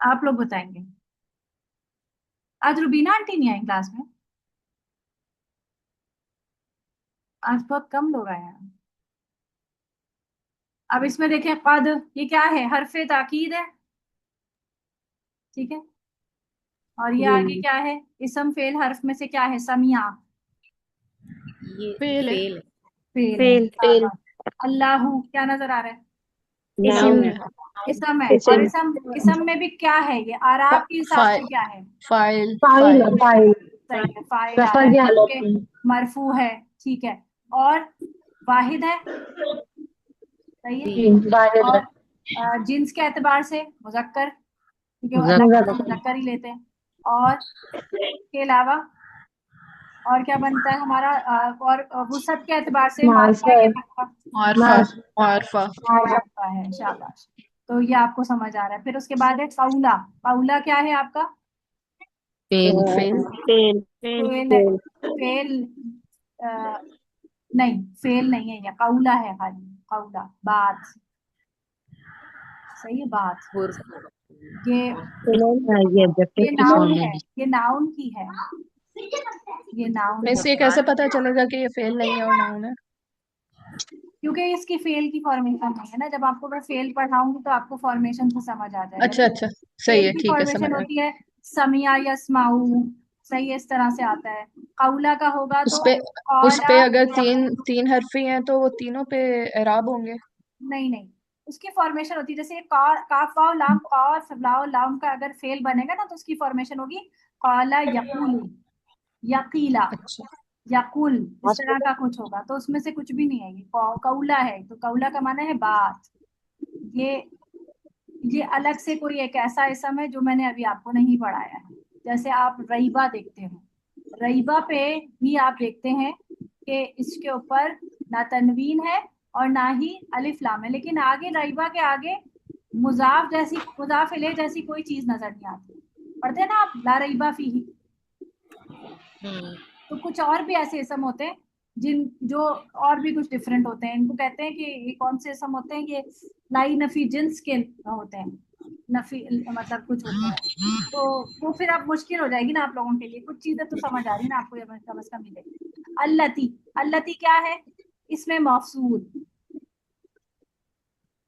आप लोग बताएंगे। आज रुबीना आंटी नहीं आई क्लास में, आज बहुत कम लोग आए हैं। अब इसमें देखें कद, ये क्या है? हरफे ताकीद है, ठीक है। और ये आगे जी क्या है? इसम फेल हर्फ में से क्या है? समिया ये फेल है। फेल फेल है। फेल शाबाश। अल्लाहू क्या नजर आ रहा है? इस्म नाउन नाउन है। इसम है। और इसम में भी क्या है? ये आराब के हिसाब फाइल से क्या है? फाइल फाइल है, फाइल फाइल सही है, फाइल आ रफा रहा है, की हालत क्योंकि में। मरफू है, ठीक है। और वाहिद है, सही है। जी वाहिद है। और जिन्स के एतबार से मुजक्कर, क्योंकि वो अलग मुज़क्कर। तो मुजक्कर ही लेते हैं। और के अलावा और क्या बनता है हमारा? और वुसअत के एतबार से मार्फा मार्शल या नकफा? मारफा मार्श मारफा मार्फा है, शाबाश। तो ये आपको समझ आ रहा है। फिर उसके बाद है कौला। कौला क्या है आपका? फेल फेल फेल फेल है। फेल नहीं, फेल नहीं है, ये कौला है खाली। कौला बात, सही है, बात। ये ये ऑब्जेक्टिव ये की नाउन फॉर्म में है, है। ये नाउन की है, ये नाउन वैसे ये है। कैसे पता चलेगा कि ये फेल नहीं है और नाउन है? क्योंकि इसकी फेल की फॉर्मेशन नहीं है ना। जब आपको मैं फेल पढ़ाऊंगी तो आपको फॉर्मेशन से समझ आ जाएगा। अच्छा देखिए, अच्छा, सही फेल है, की ठीक है, समझ फॉर्मेशन आया। होती है समिया या स्माऊ, सही है, इस तरह से आता है। कौला का होगा उस तो पे उस पे कौला अगर तीन यकूल। तीन हर्फी हैं तो वो तीनों पे एराब होंगे। नहीं नहीं, उसकी फॉर्मेशन होती है जैसे काफ वाव लाम कौफ वाव लाम का अगर फेल बनेगा ना तो उसकी फॉर्मेशन होगी कौला यकूलु, यकीला, अच्छा। यकुल, इस तरह का कुछ होगा। तो उसमें से कुछ भी नहीं है, ये कौला है। तो कौला का माना है बात। ये ये अलग से कोई एक ऐसा इसम है जो मैंने अभी आपको नहीं पढ़ाया है। जैसे आप रईबा देखते हो, रईबा पे भी आप देखते हैं कि इसके ऊपर ना तनवीन है और ना ही अलिफ लाम है, लेकिन आगे रईबा के आगे मुजाफ जैसी, मुजाफ इले जैसी कोई चीज नजर नहीं आती। पढ़ते हैं ना आप, ला रईबा फीही। तो कुछ और भी ऐसे इसम होते हैं जिन जो और भी कुछ डिफरेंट होते हैं। इनको कहते हैं कि ये कौन से इसम होते हैं? ये लाई नफी जिन्स के होते हैं, नफी मतलब कुछ होता है। तो वो फिर अब मुश्किल हो जाएगी ना आप लोगों के लिए। कुछ चीजें तो समझ आ रही है ना आपको, ये कम से कम मिलेगी। अल्लती, अल्लती क्या है? इसमें मौसूल,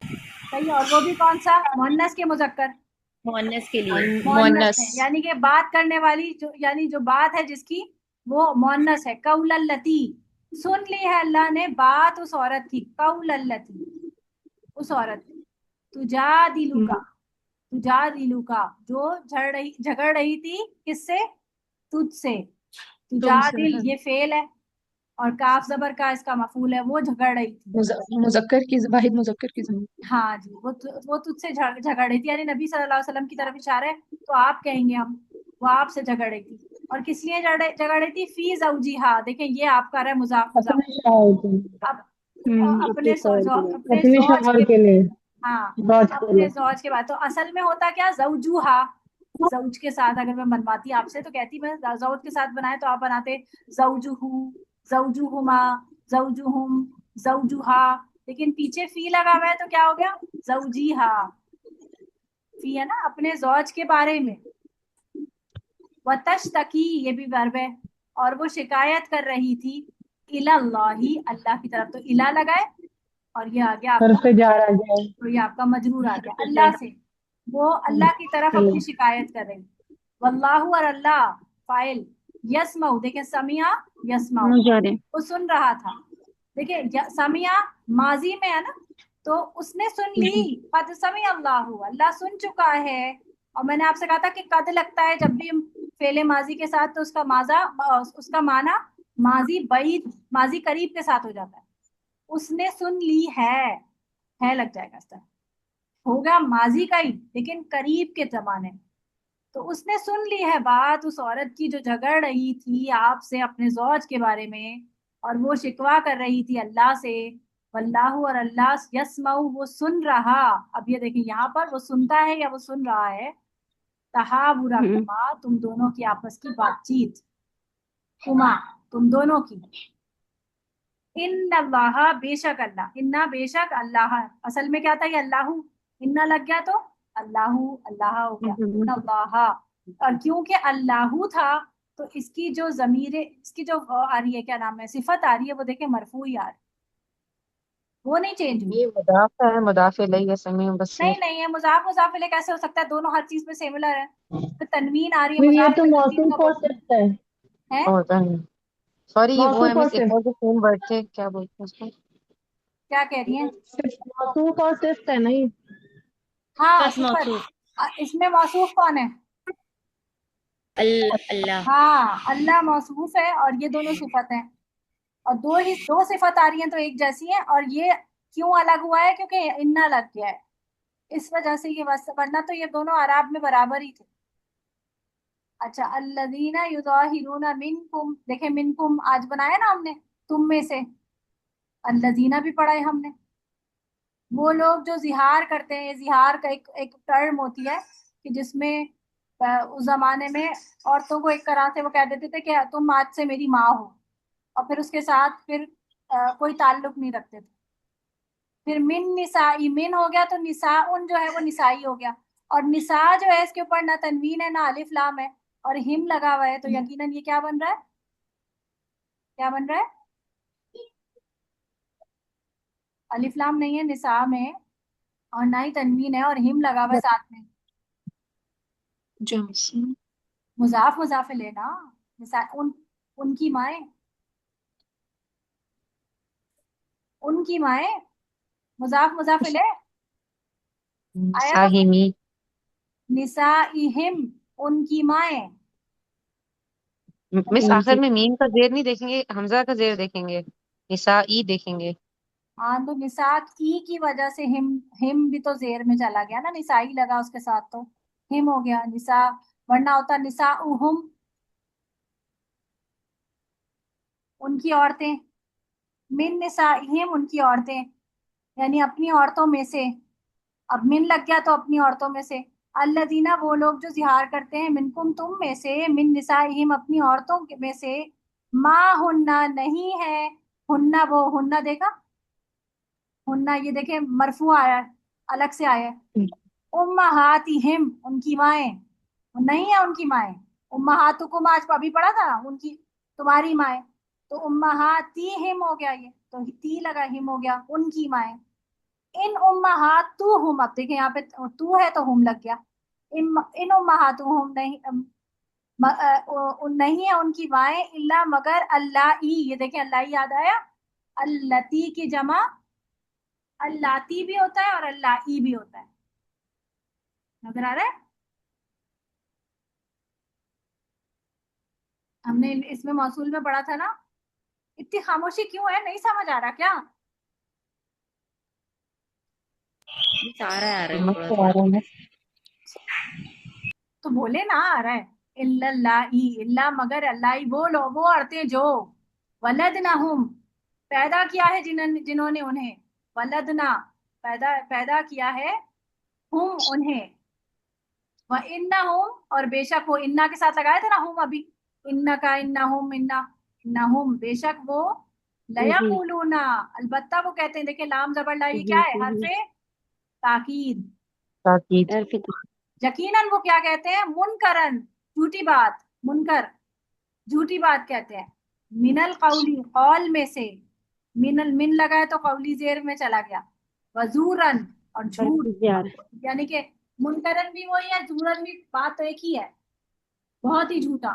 सही है। और वो भी कौन सा? मुअन्नस के मुजक्कर? मुअन्नस के लिए मुअन्नस मुअन्नस। है, यानी कि बात करने वाली जो, यानी जो बात है जिसकी, वो मुअन्नस है। कौलल्लती, सुन ली है अल्लाह ने बात उस औरत की। कौलल्लती, उस औरत की। तुजादिलु का, तुजादिलु का, जो झगड़ रही थी किससे? तुझसे। तुमसे तुजादिल है। ये फेल है और काफ जबर का इसका मफूल है। वो झगड़ रही थी। मुजक्कर की वाहिद मुजक्कर की जमा। हाँ जी, वो तुझसे झगड़ रही थी, यानी नबी सल्लल्लाहु अलैहि वसल्लम की तरफ इशारा है। तो आप कहेंगे हम, वो आपसे झगड़ रही थी। और किस लिए झगड़ रही थी? फी ज़ौजिहा। देखें ये आपका रहा है मुजाफ मुजाफ। अपने शौहर के अब अपने शौहर के लिए। अपने अपने जौज शौहर के, के लिए हाँ, बहुत अपने खोले। जौज के बाद। तो असल में होता क्या? ज़ौजुहा। जौज के साथ अगर मैं बनवाती आपसे तो कहती मैं जौज के साथ बनाए, तो आप बनाते जौजुहू, जौजुहुमा, जौजुहुम, जौजुहा। लेकिन पीछे फी लगा हुआ है तो क्या हो गया? जौजीहा। फी है ना, अपने जौज के बारे में। वतश्तकी ये भी वर्ब है। और वो शिकायत कर रही थी इलल्लाही, अल्लाह की तरफ। तो इला लगाए और ये आ गया और आपका, उससे जा रहा है। तो ये आपका मजरूर आ गया अल्लाह से। वो अल्लाह की तरफ अपनी शिकायत कर रही। वल्लाहु और अल्लाह फाइल। यस्माउ, देखे समिया यस्माउ, मुजारे। वो सुन रहा था। देखिए समिया माजी में है ना, तो उसने सुन ली। कद समी अल्लाह, अल्लाह सुन चुका है। और मैंने आपसे कहा था कि कद लगता है जब भी फेले माजी के साथ तो उसका माना माजी बईद, माजी करीब के साथ हो जाता है। उसने सुन ली है लग जाएगा इस तरह, होगा माजी का ही लेकिन करीब के जमाने में। तो उसने सुन ली है बात उस औरत की जो झगड़ रही थी आपसे अपने जौज के बारे में, और वो शिकवा कर रही थी अल्लाह से। वल्लाहु, और अल्लाह यस्माउ, वो सुन रहा। अब ये देखिए यहाँ पर वो सुनता है या वो सुन रहा है। तहाबुरा कुमा, तुम दोनों की आपस की बातचीत, कुमा तुम दोनों की। इन्नल्लाह, बेशक अल्लाह, इन्ना बेशक अल्लाह, असल में क्या था ये अल्लाहू, इन्ना लग गया तो अल्लाहू अल्लाह हो गया इन्नल्लाह। और क्योंकि अल्लाहू था तो इसकी जो जमीर, इसकी जो आ रही है क्या नाम है, सिफत आ रही है, वो देखे मरफू ही आ रही है, वो नहीं चेंज हुई। ये मुदाफ है, मुदाफ इलैहि है, समी नहीं बसीर। नहीं, है मुजाफ मुजाफ इलैहि कैसे हो सकता है, दोनों हर चीज में सिमिलर है। तो तनवीन आ रही है, फिर ये मुजाफ तो में तनवीन मौसूफ कब और होती सिफ्त है। है? होता नहीं, सॉरी ये वो है मौसूफ और मिस, एक सिफ्त, और जो सेम वर्ड थे, क्या बोलते हैं उसको? क्या कह रही है? मौसूफ और सिफ्त है ना ये। हाँ सिफत सिफत। मौसूफ। इसमें मौसूफ कौन है? अल्लाह। हाँ अल्लाह मौसूफ है और ये दोनों सिफत हैं। और दो सिफत आ रही हैं तो एक जैसी हैं। और ये क्यों अलग हुआ है? क्योंकि इन्ना लग गया है, इस वजह से ये वरना तो ये दोनों आराब में बराबर ही थे। अच्छा, अल्लज़ीना युज़ाहिरूना मिनकुम, देखे मिनकुम आज बनाया ना हमने, तुम में से। अल्लज़ीना भी पढ़ा है हमने। वो लोग जो जिहार करते हैं, जिहार का एक एक टर्म होती है कि जिसमें उस जमाने में औरतों को एक तरह से वो कह देते थे कि तुम आज से मेरी माँ हो, और फिर उसके साथ फिर कोई ताल्लुक नहीं रखते थे। फिर मिन निसाई, मिन हो गया तो निसा उन जो है वो निसाई हो गया। और निसा जो है इसके ऊपर ना तनवीन है ना अलिफ लाम है और हिम लगा हुआ है, तो यकीनन ये क्या बन रहा है? क्या बन रहा है? अलिफ लाम नहीं है निसा में, और ना ही तनवीन है और हिम लगा हुआ है साथ में। मुजाफ मुजाफ लेना, निसा उनकी माए, उनकी माए, मुजाफ मुजाफ ले आया तो साहिमी। निसाइहिम, उनकी माए। मिस आखिर में मीम का जेर नहीं देखेंगे, हमजा का जेर देखेंगे, निसा ई देखेंगे। हाँ तो निसा की वजह से हिम भी तो जेर में चला गया ना, निसाई लगा उसके साथ तो हिम हो गया निसा, वरना होता निसा उहुम, उनकी औरतें। मिन निसाइहिम, उनकी औरतें, यानी अपनी औरतों में से। अब मिन लग गया तो अपनी औरतों में से। अल्लजीना, वो लोग जो जिहार करते हैं, मिनकुम, तुम में से, मिन निसाइहिम, अपनी औरतों में से। मा हुन्ना, नहीं है, हुन्ना वो हुन्ना देखा, हुन्ना ये देखे मरफू आया है, अलग से आया है। उम्महातिहिम, उनकी माएं, नहीं है उनकी माएं। उम्महातुकुम आज अभी पढ़ा था ना, उनकी तुम्हारी माएं। तो उम्महातिहिम हो गया, ये तो ती लगा, हिम हो गया, उनकी माएं। इन उम्महातुहुम, अब देखिए यहाँ पे तू है तो हुम लग गया। इन उम्महातुहुम, नहीं नहीं है उनकी माएं, इल्ला मगर अल्लाही, ये देखें अल्लाही याद आया, अल्लती की जमा अल्लाती भी होता है और अल्लाही भी होता है, नजर आ रहा है? हमने इसमें मौसूल में पढ़ा था ना। इतनी खामोशी क्यों है, नहीं समझ आ रहा क्या? सारा आ रहा है समझ थोड़ा तो आ थोड़ा। रहा है। तो बोले ना आ रहा है। इल्लल्लाही, इल्ला मगर अल्लाही, वो लोग, वो औरतें जो वलदनाहुम, पैदा किया है जिन्होंने उन्हें, वलदना, पैदा किया है, हुम उन्हें, व इन्नहुम, और बेशक वो, इन्ना के साथ लगाया था ना हुम अभी, इन्ना का इन्नहुम, इन्ना इन्नहुम, बेशक वो, जी लयकुलूना, अलबत्ता वो कहते हैं। देखिए लाम जबर ला, ये क्या जी है, जी। हरफे ताकीद। ताकीद। यकीनन वो क्या कहते हैं, मुनकरन, झूठी बात, मुनकर झूठी बात कहते हैं। मिनल कौली, कौल में से, मिनल मिन लगा है तो कौली जेर में चला गया। वजूरन, और झूठ, यार यानी कि मुनकरन भी वही है, जूरन भी, बात तो एक ही है, बहुत ही झूठा।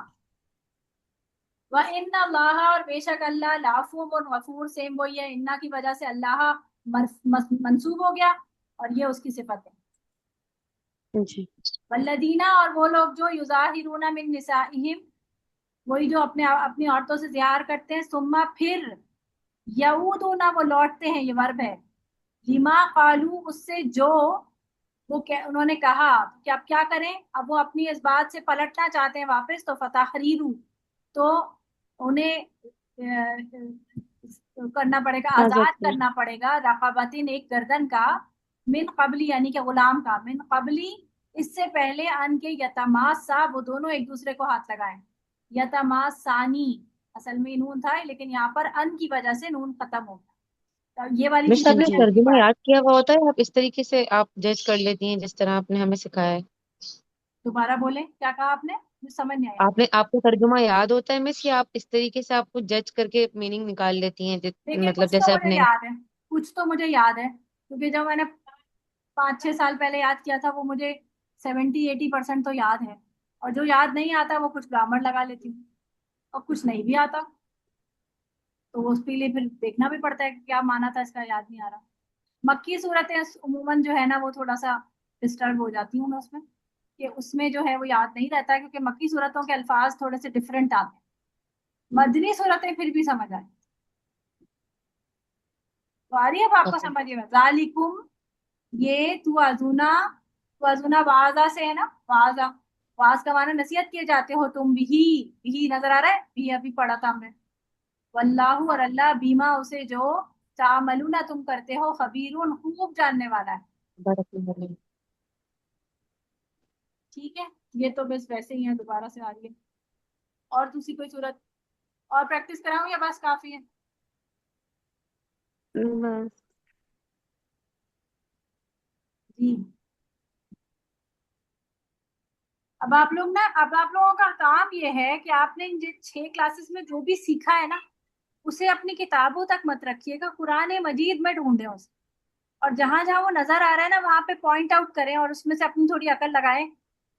वह इन्ना अल्लाह, और बेशक अल्लाह, लाफूम और गफूर, सेम वही है, इन्ना की वजह से अल्लाह मंसूब हो गया और ये उसकी सिफत है। जी वल्लदीना, और वो लोग जो युजाहिरूना मिन निसाइहिम, वही जो अपनी औरतों से ज़िहार करते हैं, सुम्मा फिर, यऊदूना वो लौटते हैं, ये वर्ब है, लिमा कालू उससे जो उन्होंने कहा, कि अब क्या करें, अब वो अपनी इस बात से पलटना चाहते हैं वापस, तो फताहरीरू, तो उन्हें करना पड़ेगा, आजाद आजाद कर करना पड़ेगा, रकाबतिन एक गर्दन का, मिन कबली यानी कि गुलाम का, मिन कबली इससे पहले, अन के यतमासा वो दोनों एक दूसरे को हाथ लगाएं, यतमासानी असल में नून था, लेकिन यहाँ पर अन की वजह से नून खत्म हो गया, तो ये वाली मिस चीजें आपने जी तर्जुमा पढ़ा। याद किया हुआ होता है, आप इस तरीके से आप जज कर लेती हैं जिस तरह आपने हमें सिखाया है? दोबारा बोले, क्या कहा आपने, मुझे समझ नहीं आया। आपने आपको तर्जुमा याद होता है मिस, या आप इस तरीके से आपको जज करके मीनिंग निकाल लेती हैं देखिए मतलब कुछ तो जैसे मुझे आपने। याद है, कुछ तो मुझे याद है, क्योंकि जब मैंने 5-6 साल पहले याद किया था, वो मुझे 70-80% तो याद है, और जो याद नहीं आता वो कुछ ग्रामर लगा लेती हूँ, और कुछ नहीं भी आता, तो वो उसके लिए फिर देखना भी पड़ता है कि क्या माना था, इसका याद नहीं आ रहा। मक्की सूरतें उमूमन जो है ना, वो थोड़ा सा डिस्टर्ब हो जाती हूँ मैं उसमें, कि उसमें जो है वो याद नहीं रहता है, क्योंकि मक्की सूरतों के अल्फाज थोड़े से डिफरेंट आते हैं, मदनी सूरतें फिर भी समझ आए। तो आ रही है अब आपको ओके। समझ में, जालिकुम, ये तू अजुना वाजा से है ना, वाजा, वाज का माना नसीहत किए जाते हो तुम, बिही नजर आ रहा है, भी अभी पढ़ा था हमने, वल्लाहु और अल्लाह, बीमा उसे जो, तामलूना तुम करते हो, खबीरुन खूब जानने वाला है। बरकल्लाह। ठीक है, ये तो बस वैसे ही है, दोबारा से आ रही है। और दूसरी कोई सूरत और प्रैक्टिस कराऊं, या बस काफी है? बस जी, अब आप लोगों का काम ये है कि आपने इन 6 क्लासेस में जो भी सीखा है ना, उसे अपनी किताबों तक मत रखिएगा, कुरान मजीद में ढूंढें उसे, और जहां जहां वो नजर आ रहा है ना, वहां पे पॉइंट आउट करें, और उसमें से अपनी थोड़ी अकल लगाएं,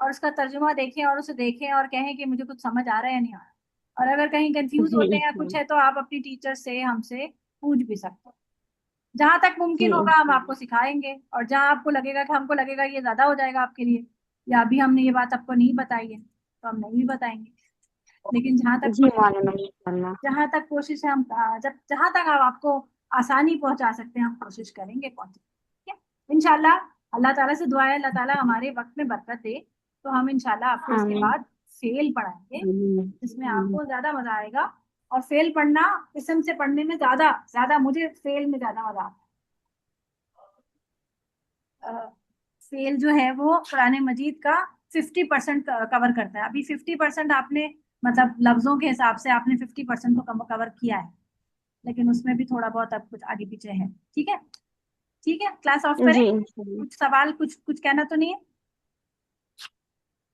और उसका तर्जुमा देखें, और उसे देखें और कहें कि मुझे कुछ समझ आ रहा है या नहीं आ रहा। और अगर कहीं कंफ्यूज जी होते हैं या कुछ इंशाल्लाह। है, तो आप अपनी टीचर से हमसे पूछ भी सकते हो, जहां तक जी मुमकिन होगा हम आपको इंशाल्लाह। सिखाएंगे, और जहां आपको लगेगा कि हमको लगेगा ये ज्यादा हो जाएगा आपके लिए, या अभी हमने ये बात आपको नहीं बताई है, तो हम नहीं भी बताएंगे, लेकिन जी मालूम है इंशाल्लाह। जहां तक कोशिश है, हम जब जहां तक हम आपको आसानी पहुंचा सकते हैं, हम कोशिश करेंगे पहुंचे, ठीक है इंशाल्लाह। अल्लाह ताला से दुआ है, अल्लाह ताला हमारे वक्त में बरकत दे, तो हम इंशाल्लाह आपको इसके आमीन। बाद फेल पढ़ाएंगे, आमीन। जिसमें आपको ज्यादा मजा आएगा। और फेल पढ़ना, किस्म से पढ़ने में ज्यादा ज्यादा, मुझे फेल में ज्यादा मजा आता है। फेल जो है वो कुरान मजीद का 50% कवर करता है, अभी 50% आपने, मतलब लफ्जों के हिसाब से आपने 50% को कवर किया है, लेकिन उसमें भी थोड़ा बहुत अब कुछ आगे पीछे है। ठीक है, ठीक है, क्लास ऑफ करें। जी इंशाल्लाह। कुछ सवाल, कुछ कुछ कहना तो नहीं है?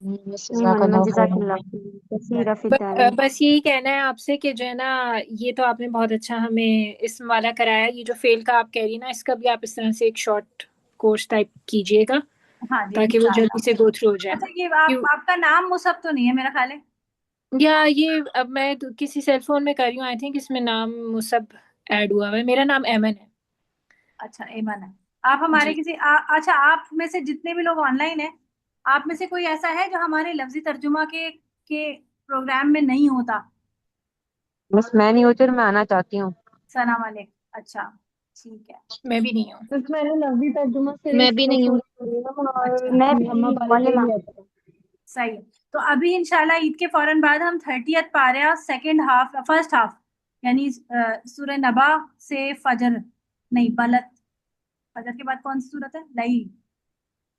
बस नहीं मालूम है, जज़ाकल्लाह जज़ाकल्लाह खैर। कसीरा फिद्दारीन। बस यही कहना है आपसे कि जो है ना, ये तो आपने बहुत अच्छा हमें इसम वाला कराया, ये जो फेल का आप कह रही ना, इसका भी आप इस तरह से एक शॉर्ट कोर्स टाइप कीजिएगा, हाँ जी ताकि वो जल्दी से इंशाल्लाह। गो थ्रू हो जाए। अच्छा, ये क्यों, आपका नाम मुसब तो नहीं है मेरा ख्याल है? या ये अब मैं तो किसी सेल फोन में कर रही हूँ, आई थिंक इसमें नाम मुसब ऐड हुआ हुआ है, मेरा नाम एमन है। अच्छा, एमन है। आप हमारे जी। किसी अच्छा, आप में से जितने भी लोग ऑनलाइन हैं, आप में से कोई ऐसा है जो हमारे लफ्जी तर्जुमा के प्रोग्राम में नहीं होता? बस मैं नहीं होती और मैं आना चाहती हूँ। सलाम वालेकुम, अच्छा, ठीक है, मैं भी नहीं हूँ। बस मैंने लफ्जी तर्जुमा मैं सिर्फ भी नहीं हूँ। अच्छा, मैं अम्मा भी पारे का मौलिमा। ही आता है। सही है। तो अभी इंशाल्लाह ईद के फौरन बाद हम 30th पारा सेकंड हाफ, फर्स्ट हाफ, यानी सूरह नबा से फजर, नहीं बलद, फजर के बाद कौन सी सूरत है, लई,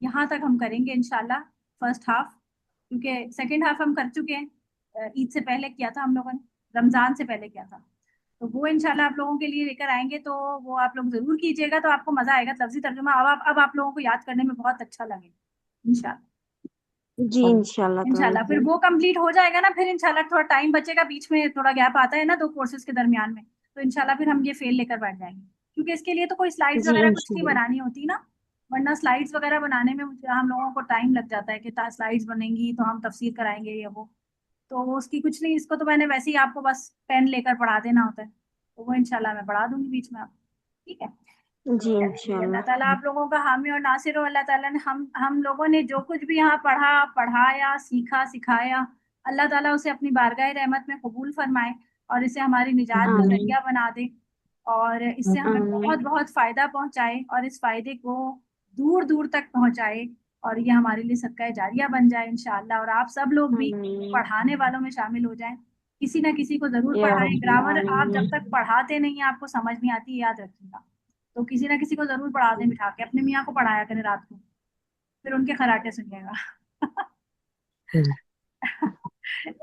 यहाँ तक हम करेंगे इंशाल्लाह फर्स्ट हाफ, क्योंकि सेकंड हाफ हम कर चुके हैं, ईद से पहले किया था हम लोगों ने, रमजान से पहले किया था, तो वो इंशाल्लाह आप लोगों के लिए लेकर आएंगे, तो वो आप लोग जरूर कीजिएगा, तो आपको मजा आएगा, लफ्जी तर्जुमा अब आप लोगों को याद करने में बहुत अच्छा लगेगा इंशाल्लाह। जी इंशाल्लाह ताला। इंशाल्लाह फिर वो कंप्लीट हो जाएगा ना, फिर इंशाल्लाह थोड़ा टाइम बचेगा, बीच में थोड़ा गैप आता है ना दो कोर्सेज के दरमियान में, तो इंशाल्लाह फिर हम ये फेल लेकर बैठ जाएंगे, क्योंकि इसके लिए तो कोई स्लाइड्स जी वगैरह कुछ नहीं इंशाल्लाह। बनानी होती ना, वरना स्लाइड्स वगैरह बनाने में हम लोगों को टाइम लग जाता है, कि स्लाइड्स बनेंगी तो हम तफसीर कराएंगे ये वो, तो उसकी कुछ नहीं, इसको तो मैंने वैसे ही आपको बस पेन लेकर पढ़ा देना होता है, तो वो इंशाल्लाह मैं पढ़ा दूंगी बीच में आप, ठीक है। जी अल्लाह इंशाल्लाह। ताला आप लोगों का हामी और नासिर हो। अल्लाह ताला ने हम लोगों ने जो कुछ भी यहाँ पढ़ा, पढ़ाया, सीखा, सिखाया, अल्लाह ताला उसे अपनी बारगाह रहमत में कबूल फरमाए और इसे हमारी निजात का आमीन जरिया बना दे और इससे हमें आमीन बहुत बहुत फायदा पहुंचाए और इस फायदे को दूर दूर तक पहुंचाए और ये हमारे लिए सदका जारिया बन जाए इंशाअल्लाह। और आप सब लोग भी आमीन पढ़ाने वालों में शामिल हो जाएं, किसी ना किसी को जरूर या पढ़ाएं। रब्बल ग्रामर आप जब आलमीन। तक पढ़ाते नहीं आपको समझ नहीं आती, याद रखिएगा। तो किसी ना किसी को जरूर पढ़ा दें बिठा के, अपने मियाँ को पढ़ाया करें रात को, फिर उनके खराटे सुनिएगा। हम्म।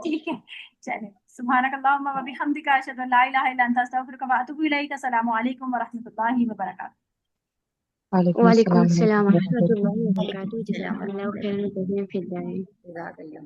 ठीक है, चलिए। सुभानक अल्लाहुम्मा व बिहम्दिका अशहदु अन ला इलाहा इल्ला अंता अस्तगफिरुका व अतूबु इलैक। अस्सलामु अलैकुम व रहमतुल्लाहि व बरकातुहू। वालेकुम वालेकुम अस्सलाम अस्सलाम वरहमतुल्लाहि वरहमतुल्लाहि वबरकातुहू। वबरकातुहू। जज़ाकल्लाहु खैरन, फिर जाए। जज़ाकल्लाह।